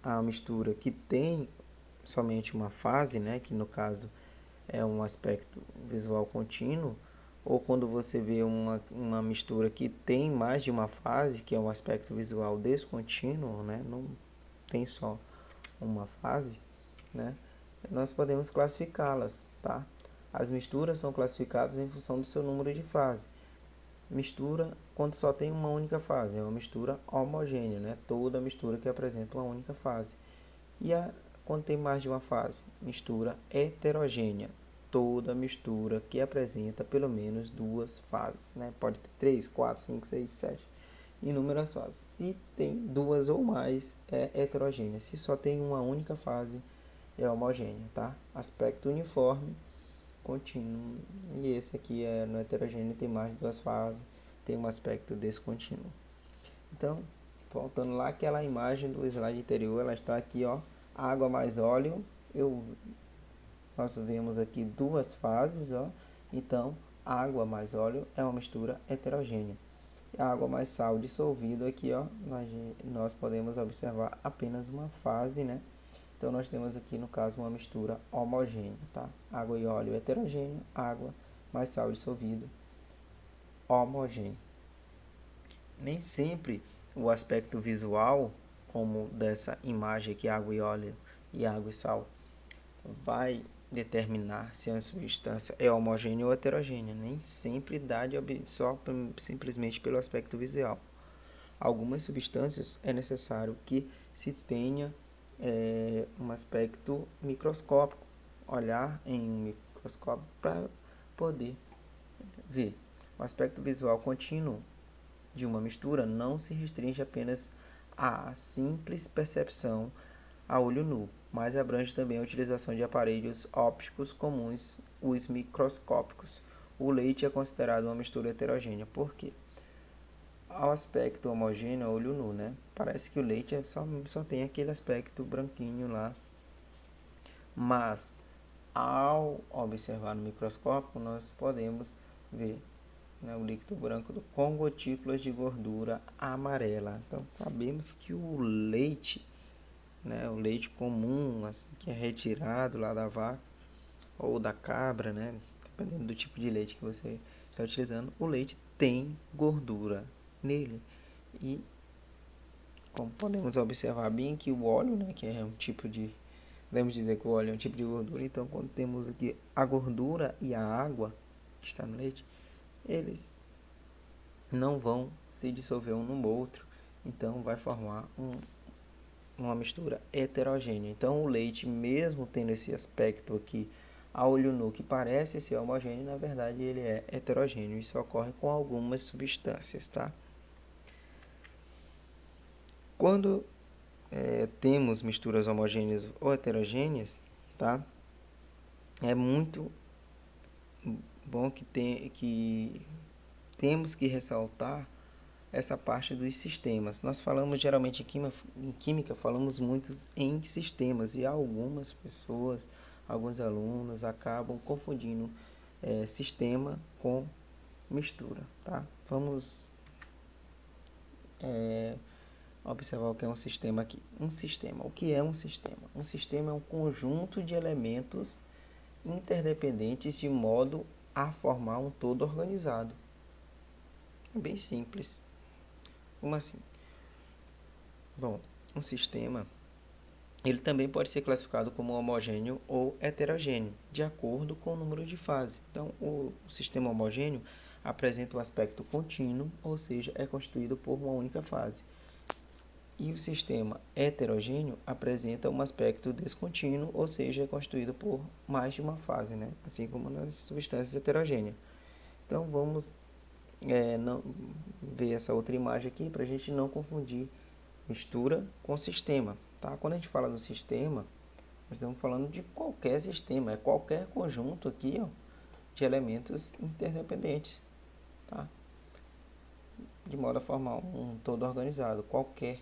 a mistura que tem somente uma fase, né, que no caso é um aspecto visual contínuo, ou quando você vê uma mistura que tem mais de uma fase, que é um aspecto visual descontínuo, né, não tem só uma fase, né, nós podemos classificá-las, tá? As misturas são classificadas em função do seu número de fase. Mistura quando só tem uma única fase, é uma mistura homogênea, né? Toda mistura que apresenta uma única fase. E quando tem mais de uma fase, mistura heterogênea, toda mistura que apresenta pelo menos duas fases, né? Pode ter 3, 4, 5, 6, 7, inúmeras fases. Se tem duas ou mais, é heterogênea. Se só tem uma única fase, é homogênea, tá? Aspecto uniforme, contínuo. E esse aqui no heterogêneo, tem mais de duas fases, tem um aspecto descontínuo. Então, voltando lá, aquela imagem do slide anterior, ela está aqui, ó, água mais óleo. Nós vemos aqui duas fases, ó. Então, água mais óleo é uma mistura heterogênea. Água mais sal dissolvido aqui, ó, nós podemos observar apenas uma fase, né? Então, nós temos aqui, no caso, uma mistura homogênea, tá? Água e óleo heterogêneo, água mais sal dissolvido homogêneo. Nem sempre o aspecto visual, como dessa imagem aqui, água e óleo e água e sal, vai determinar se a substância é homogênea ou heterogênea. Nem sempre dá só simplesmente pelo aspecto visual. Algumas substâncias é necessário que se tenha um aspecto microscópico, olhar em um microscópio para poder ver. O aspecto visual contínuo de uma mistura não se restringe apenas à simples percepção a olho nu, mas abrange também a utilização de aparelhos ópticos comuns, os microscópicos. O leite é considerado uma mistura heterogênea, por quê? Ao aspecto homogêneo a olho nu, né? Parece que o leite só tem aquele aspecto branquinho lá, mas ao observar no microscópio nós podemos ver, né, o líquido branco com gotículas de gordura amarela. Então sabemos que o leite, né, o leite comum, assim, que é retirado lá da vaca ou da cabra, né, dependendo do tipo de leite que você está utilizando, o leite tem gordura nele. E como podemos observar bem que o óleo, né, que é um tipo de, podemos dizer que o óleo é um tipo de gordura, então quando temos aqui a gordura e a água que está no leite, eles não vão se dissolver um no outro, então vai formar uma mistura heterogênea. Então o leite, mesmo tendo esse aspecto aqui a olho nu que parece ser homogêneo, na verdade ele é heterogêneo. Isso ocorre com algumas substâncias, tá? Quando temos misturas homogêneas ou heterogêneas, tá? É muito bom que temos que ressaltar essa parte dos sistemas. Nós falamos geralmente em química, falamos muito em sistemas e algumas pessoas, alguns alunos acabam confundindo sistema com mistura, tá? Vamos observar o que é um sistema aqui. Um sistema, o que é um sistema? Um sistema é um conjunto de elementos interdependentes de modo a formar um todo organizado. É bem simples. Como assim? Bom, um sistema Ele também pode ser classificado como homogêneo ou heterogêneo, de acordo com o número de fases. Então, o sistema homogêneo apresenta o aspecto contínuo, ou seja, é constituído por uma única fase. E o sistema heterogêneo apresenta um aspecto descontínuo, ou seja, é constituído por mais de uma fase, né? Assim como nas substâncias heterogêneas. Então, vamos não, ver essa outra imagem aqui para a gente não confundir mistura com sistema. Tá? Quando a gente fala do sistema, nós estamos falando de qualquer sistema, é qualquer conjunto aqui, ó, de elementos interdependentes, tá? De modo a formar um todo organizado, qualquer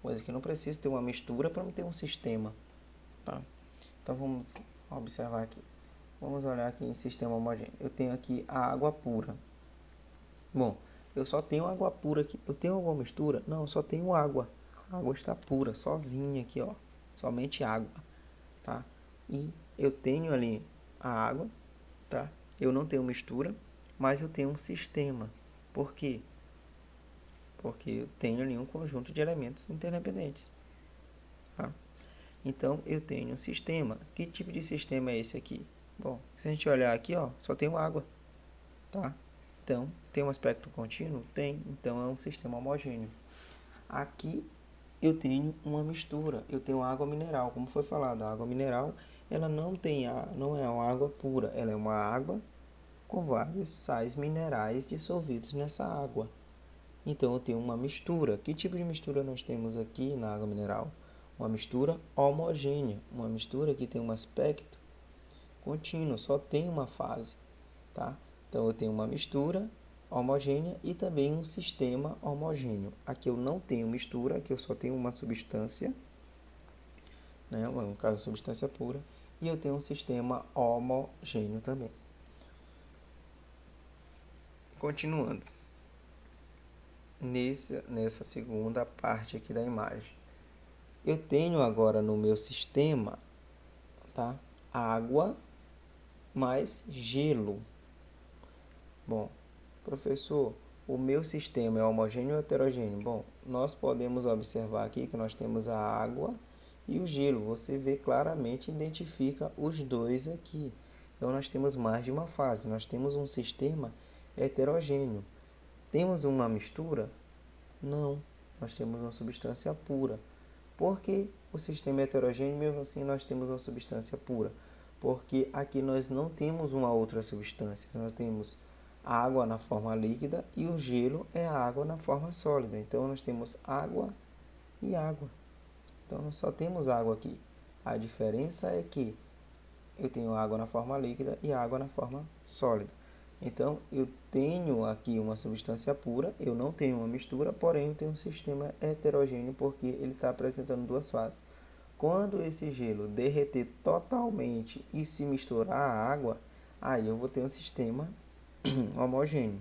coisa que não precisa ter uma mistura para ter um sistema, tá? Então vamos observar aqui. Vamos olhar aqui em sistema homogêneo. Eu tenho aqui a água pura. Bom, eu só tenho água pura aqui. Eu tenho alguma mistura? Não, eu só tenho água. A água está pura, sozinha aqui, ó. Somente água, tá? E eu tenho ali a água, tá? Eu não tenho mistura, mas eu tenho um sistema. Por quê? Porque eu tenho ali um conjunto de elementos interdependentes, tá? Então eu tenho um sistema. Que tipo de sistema é esse aqui? Bom, se a gente olhar aqui, ó, só tenho água, tá? Então, tem um aspecto contínuo? Tem. Então, é um sistema homogêneo. Aqui, eu tenho uma mistura. Eu tenho água mineral. Como foi falado, a água mineral, ela não é uma água pura. Ela é uma água com vários sais minerais dissolvidos nessa água. Então, eu tenho uma mistura. Que tipo de mistura nós temos aqui na água mineral? Uma mistura homogênea. Uma mistura que tem um aspecto contínuo. Só tem uma fase, tá? Então, eu tenho uma mistura homogênea e também um sistema homogêneo. Aqui eu não tenho mistura, aqui eu só tenho uma substância, né? No caso, substância pura. E eu tenho um sistema homogêneo também. Continuando, nessa segunda parte aqui da imagem. Eu tenho agora no meu sistema, tá? Água mais gelo. Bom, professor, o meu sistema é homogêneo ou heterogêneo? Bom, nós podemos observar aqui que nós temos a água e o gelo. Você vê claramente, identifica os dois aqui. Então, nós temos mais de uma fase. Nós temos um sistema heterogêneo. Temos uma mistura? Não. Nós temos uma substância pura. Por que o sistema é heterogêneo, mesmo assim nós temos uma substância pura? Porque aqui nós não temos uma outra substância. Nós temos a água na forma líquida e o gelo é a água na forma sólida. Então nós temos água e água. Então nós só temos água aqui. A diferença é que eu tenho água na forma líquida e água na forma sólida. Então eu tenho aqui uma substância pura, eu não tenho uma mistura, porém eu tenho um sistema heterogêneo porque ele está apresentando duas fases. Quando esse gelo derreter totalmente e se misturar à água, aí eu vou ter um sistema homogêneo.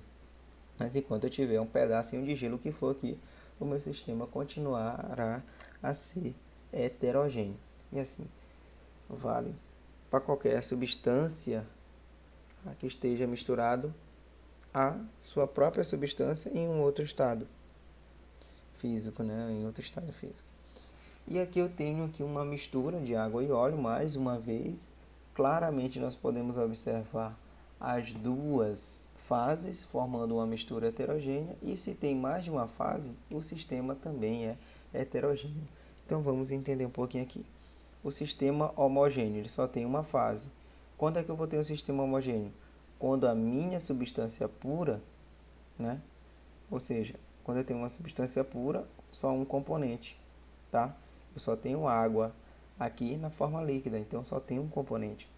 Mas enquanto eu tiver um pedacinho de gelo que for aqui, o meu sistema continuará a ser heterogêneo. E assim, vale para qualquer substância que esteja misturado a sua própria substância em um outro estado físico, né? Em outro estado físico. E aqui eu tenho aqui uma mistura de água e óleo, mais uma vez. Claramente nós podemos observar as duas fases formando uma mistura heterogênea, e se tem mais de uma fase, o sistema também é heterogêneo. Então vamos entender um pouquinho aqui. O sistema homogêneo, ele só tem uma fase. Quando é que eu vou ter um sistema homogêneo? Quando a minha substância pura, né? Ou seja, quando eu tenho uma substância pura, só um componente, tá? Eu só tenho água aqui na forma líquida, então só tem um componente.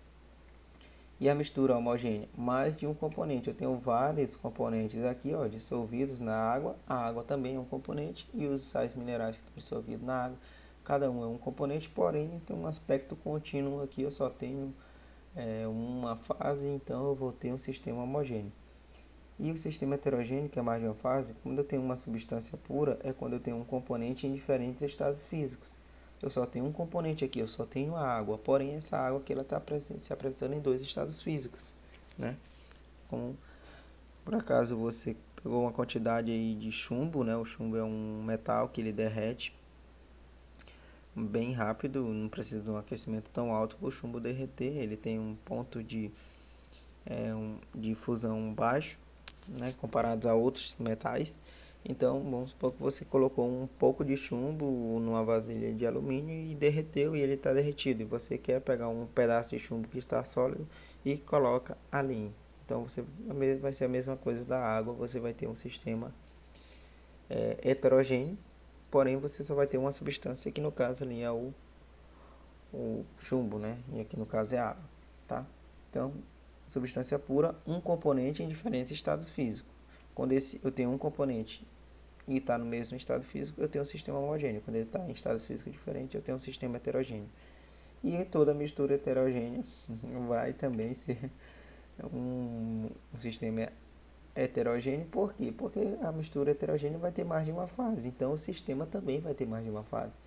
E a mistura homogênea, mais de um componente. Eu tenho vários componentes aqui, ó, dissolvidos na água. A água também é um componente e os sais minerais que estão dissolvidos na água. Cada um é um componente, porém tem um aspecto contínuo aqui. Eu só tenho uma fase, então eu vou ter um sistema homogêneo. E o sistema heterogêneo, que é mais de uma fase, quando eu tenho uma substância pura, é quando eu tenho um componente em diferentes estados físicos. Eu só tenho um componente aqui, eu só tenho a água, porém essa água aqui está se apresentando em dois estados físicos, né? Como por acaso você pegou uma quantidade aí de chumbo, né? O chumbo é um metal que ele derrete, bem rápido, não precisa de um aquecimento tão alto para o chumbo derreter. Ele tem um ponto de fusão baixo, né, comparado a outros metais. Então, vamos supor que você colocou um pouco de chumbo numa vasilha de alumínio e derreteu e ele está derretido. E você quer pegar um pedaço de chumbo que está sólido e coloca ali. Então, vai ser a mesma coisa da água. Você vai ter um sistema heterogêneo, porém você só vai ter uma substância, que no caso ali é o chumbo, né? E aqui no caso é água, tá? Então, substância pura, um componente em diferentes estados físicos. Quando eu tenho um componente e está no mesmo estado físico, eu tenho um sistema homogêneo. Quando ele está em estados físicos diferentes, eu tenho um sistema heterogêneo. E toda mistura heterogênea vai também ser um sistema heterogêneo. Por quê? Porque a mistura heterogênea vai ter mais de uma fase. Então, o sistema também vai ter mais de uma fase,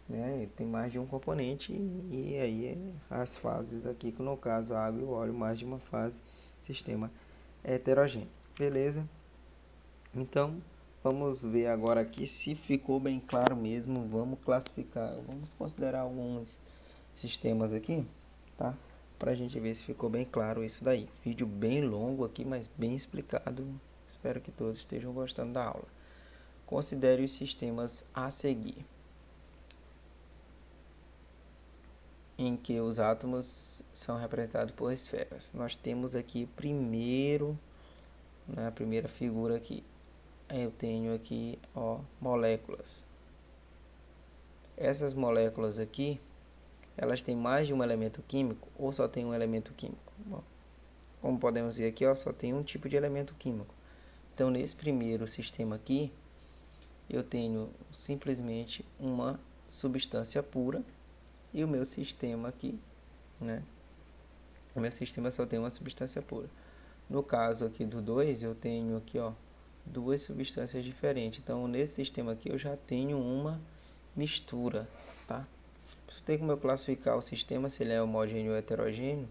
né? Tem mais de um componente e aí as fases aqui, no caso a água e o óleo, mais de uma fase, sistema heterogêneo. Beleza? Então, vamos ver agora aqui se ficou bem claro mesmo. Vamos classificar, vamos considerar alguns sistemas aqui, tá? Para a gente ver se ficou bem claro isso daí. Vídeo bem longo aqui, mas bem explicado. Espero que todos estejam gostando da aula. Considere os sistemas a seguir, em que os átomos são representados por esferas. Nós temos aqui primeiro, na primeira figura aqui, eu tenho aqui, ó, moléculas. Essas moléculas aqui, elas têm mais de um elemento químico ou só tem um elemento químico? Bom, como podemos ver aqui, ó, só tem um tipo de elemento químico. Então, nesse primeiro sistema aqui, eu tenho simplesmente uma substância pura e o meu sistema aqui, né? O meu sistema só tem uma substância pura. No caso aqui do 2, eu tenho aqui, ó, duas substâncias diferentes. Então, nesse sistema aqui, eu já tenho uma mistura, tá? Tem como eu classificar o sistema, se ele é homogêneo ou heterogêneo,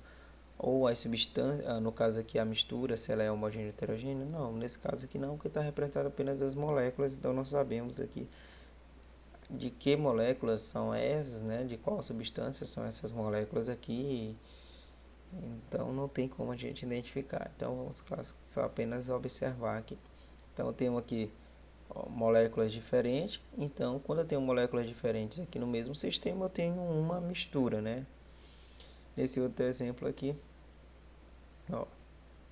ou as substâncias, no caso aqui a mistura, se ela é homogênea ou heterogênea? Não, nesse caso aqui não, porque está representado apenas as moléculas, então nós sabemos aqui de que moléculas são essas, né? De qual substância são essas moléculas aqui. Então não tem como a gente identificar. Então vamos só apenas observar aqui. Então eu tenho aqui, ó, moléculas diferentes. Então quando eu tenho moléculas diferentes aqui no mesmo sistema, eu tenho uma mistura, né? Nesse outro exemplo aqui, ó,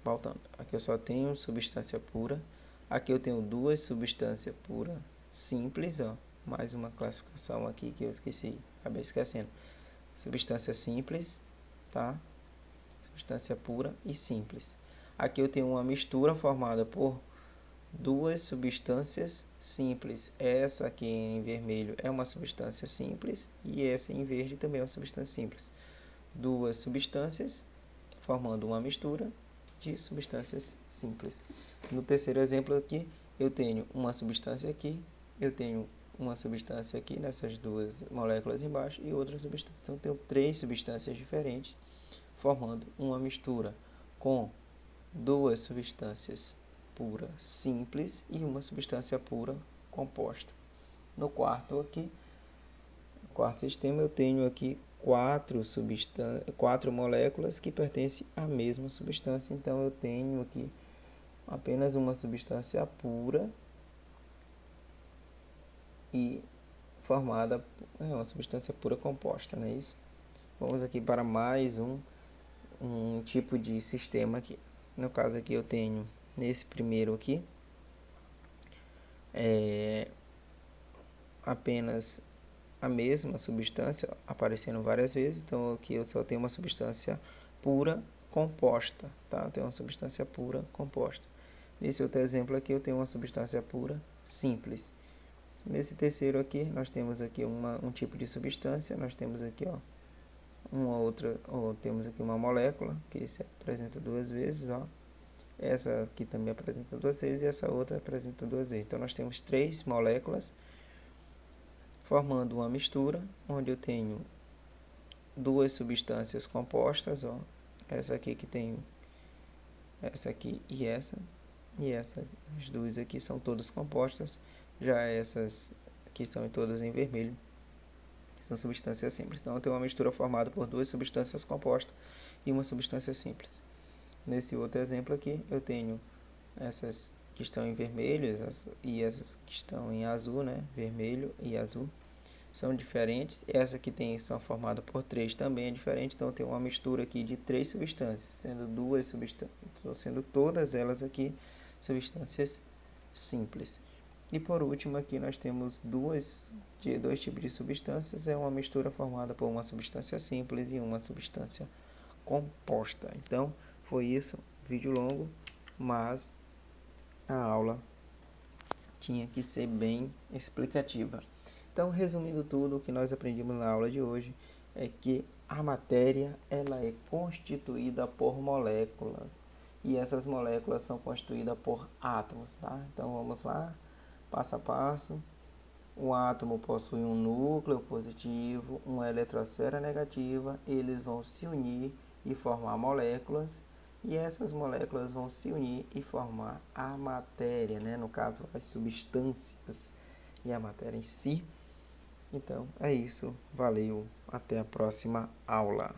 voltando. Aqui eu só tenho substância pura. Aqui eu tenho duas substâncias puras simples, ó. Mais uma classificação aqui que eu esqueci, acabei esquecendo. Substância simples, tá? Substância pura e simples. Aqui eu tenho uma mistura formada por duas substâncias simples. Essa aqui em vermelho é uma substância simples e essa em verde também é uma substância simples. Duas substâncias formando uma mistura de substâncias simples. No terceiro exemplo aqui, eu tenho uma substância aqui, eu tenho uma substância aqui nessas duas moléculas embaixo e outra substância. Então, eu tenho três substâncias diferentes formando uma mistura com duas substâncias puras simples e uma substância pura composta. No quarto sistema, eu tenho aqui quatro moléculas que pertencem à mesma substância. Então eu tenho aqui apenas uma substância pura e formada uma substância pura composta, não é isso? Vamos aqui para mais um tipo de sistema aqui. No caso aqui eu tenho, nesse primeiro aqui, apenas a mesma substância aparecendo várias vezes. Então aqui eu só tenho uma substância pura composta, tá? Eu tenho uma substância pura composta. Nesse outro exemplo aqui eu tenho uma substância pura simples. Nesse terceiro aqui nós temos aqui um tipo de substância, nós temos aqui, ó, uma outra, ou temos aqui uma molécula que se apresenta duas vezes, ó. Essa aqui também apresenta duas vezes e essa outra apresenta duas vezes. Então nós temos três moléculas formando uma mistura onde eu tenho duas substâncias compostas, ó. Essa aqui que tem essa aqui e essa as duas aqui são todas compostas. Já essas que estão todas em vermelho São substâncias simples. Então, eu tenho uma mistura formada por duas substâncias compostas e uma substância simples. Nesse outro exemplo aqui, eu tenho essas que estão em vermelho e essas que estão em azul, né? Vermelho e azul. São diferentes. Essa que tem são formada por três também é diferente. Então, eu tenho uma mistura aqui de três substâncias, sendo todas elas aqui substâncias simples. E por último, aqui nós temos dois tipos de substâncias. É uma mistura formada por uma substância simples e uma substância composta. Então, foi isso. Vídeo longo, mas a aula tinha que ser bem explicativa. Então, resumindo tudo, o que nós aprendemos na aula de hoje é que a matéria ela é constituída por moléculas e essas moléculas são constituídas por átomos, tá? Então, vamos lá, passo a passo. O átomo possui um núcleo positivo, uma eletrosfera negativa, eles vão se unir e formar moléculas, e essas moléculas vão se unir e formar a matéria, né? No caso, as substâncias e a matéria em si. Então, é isso. Valeu. Até a próxima aula.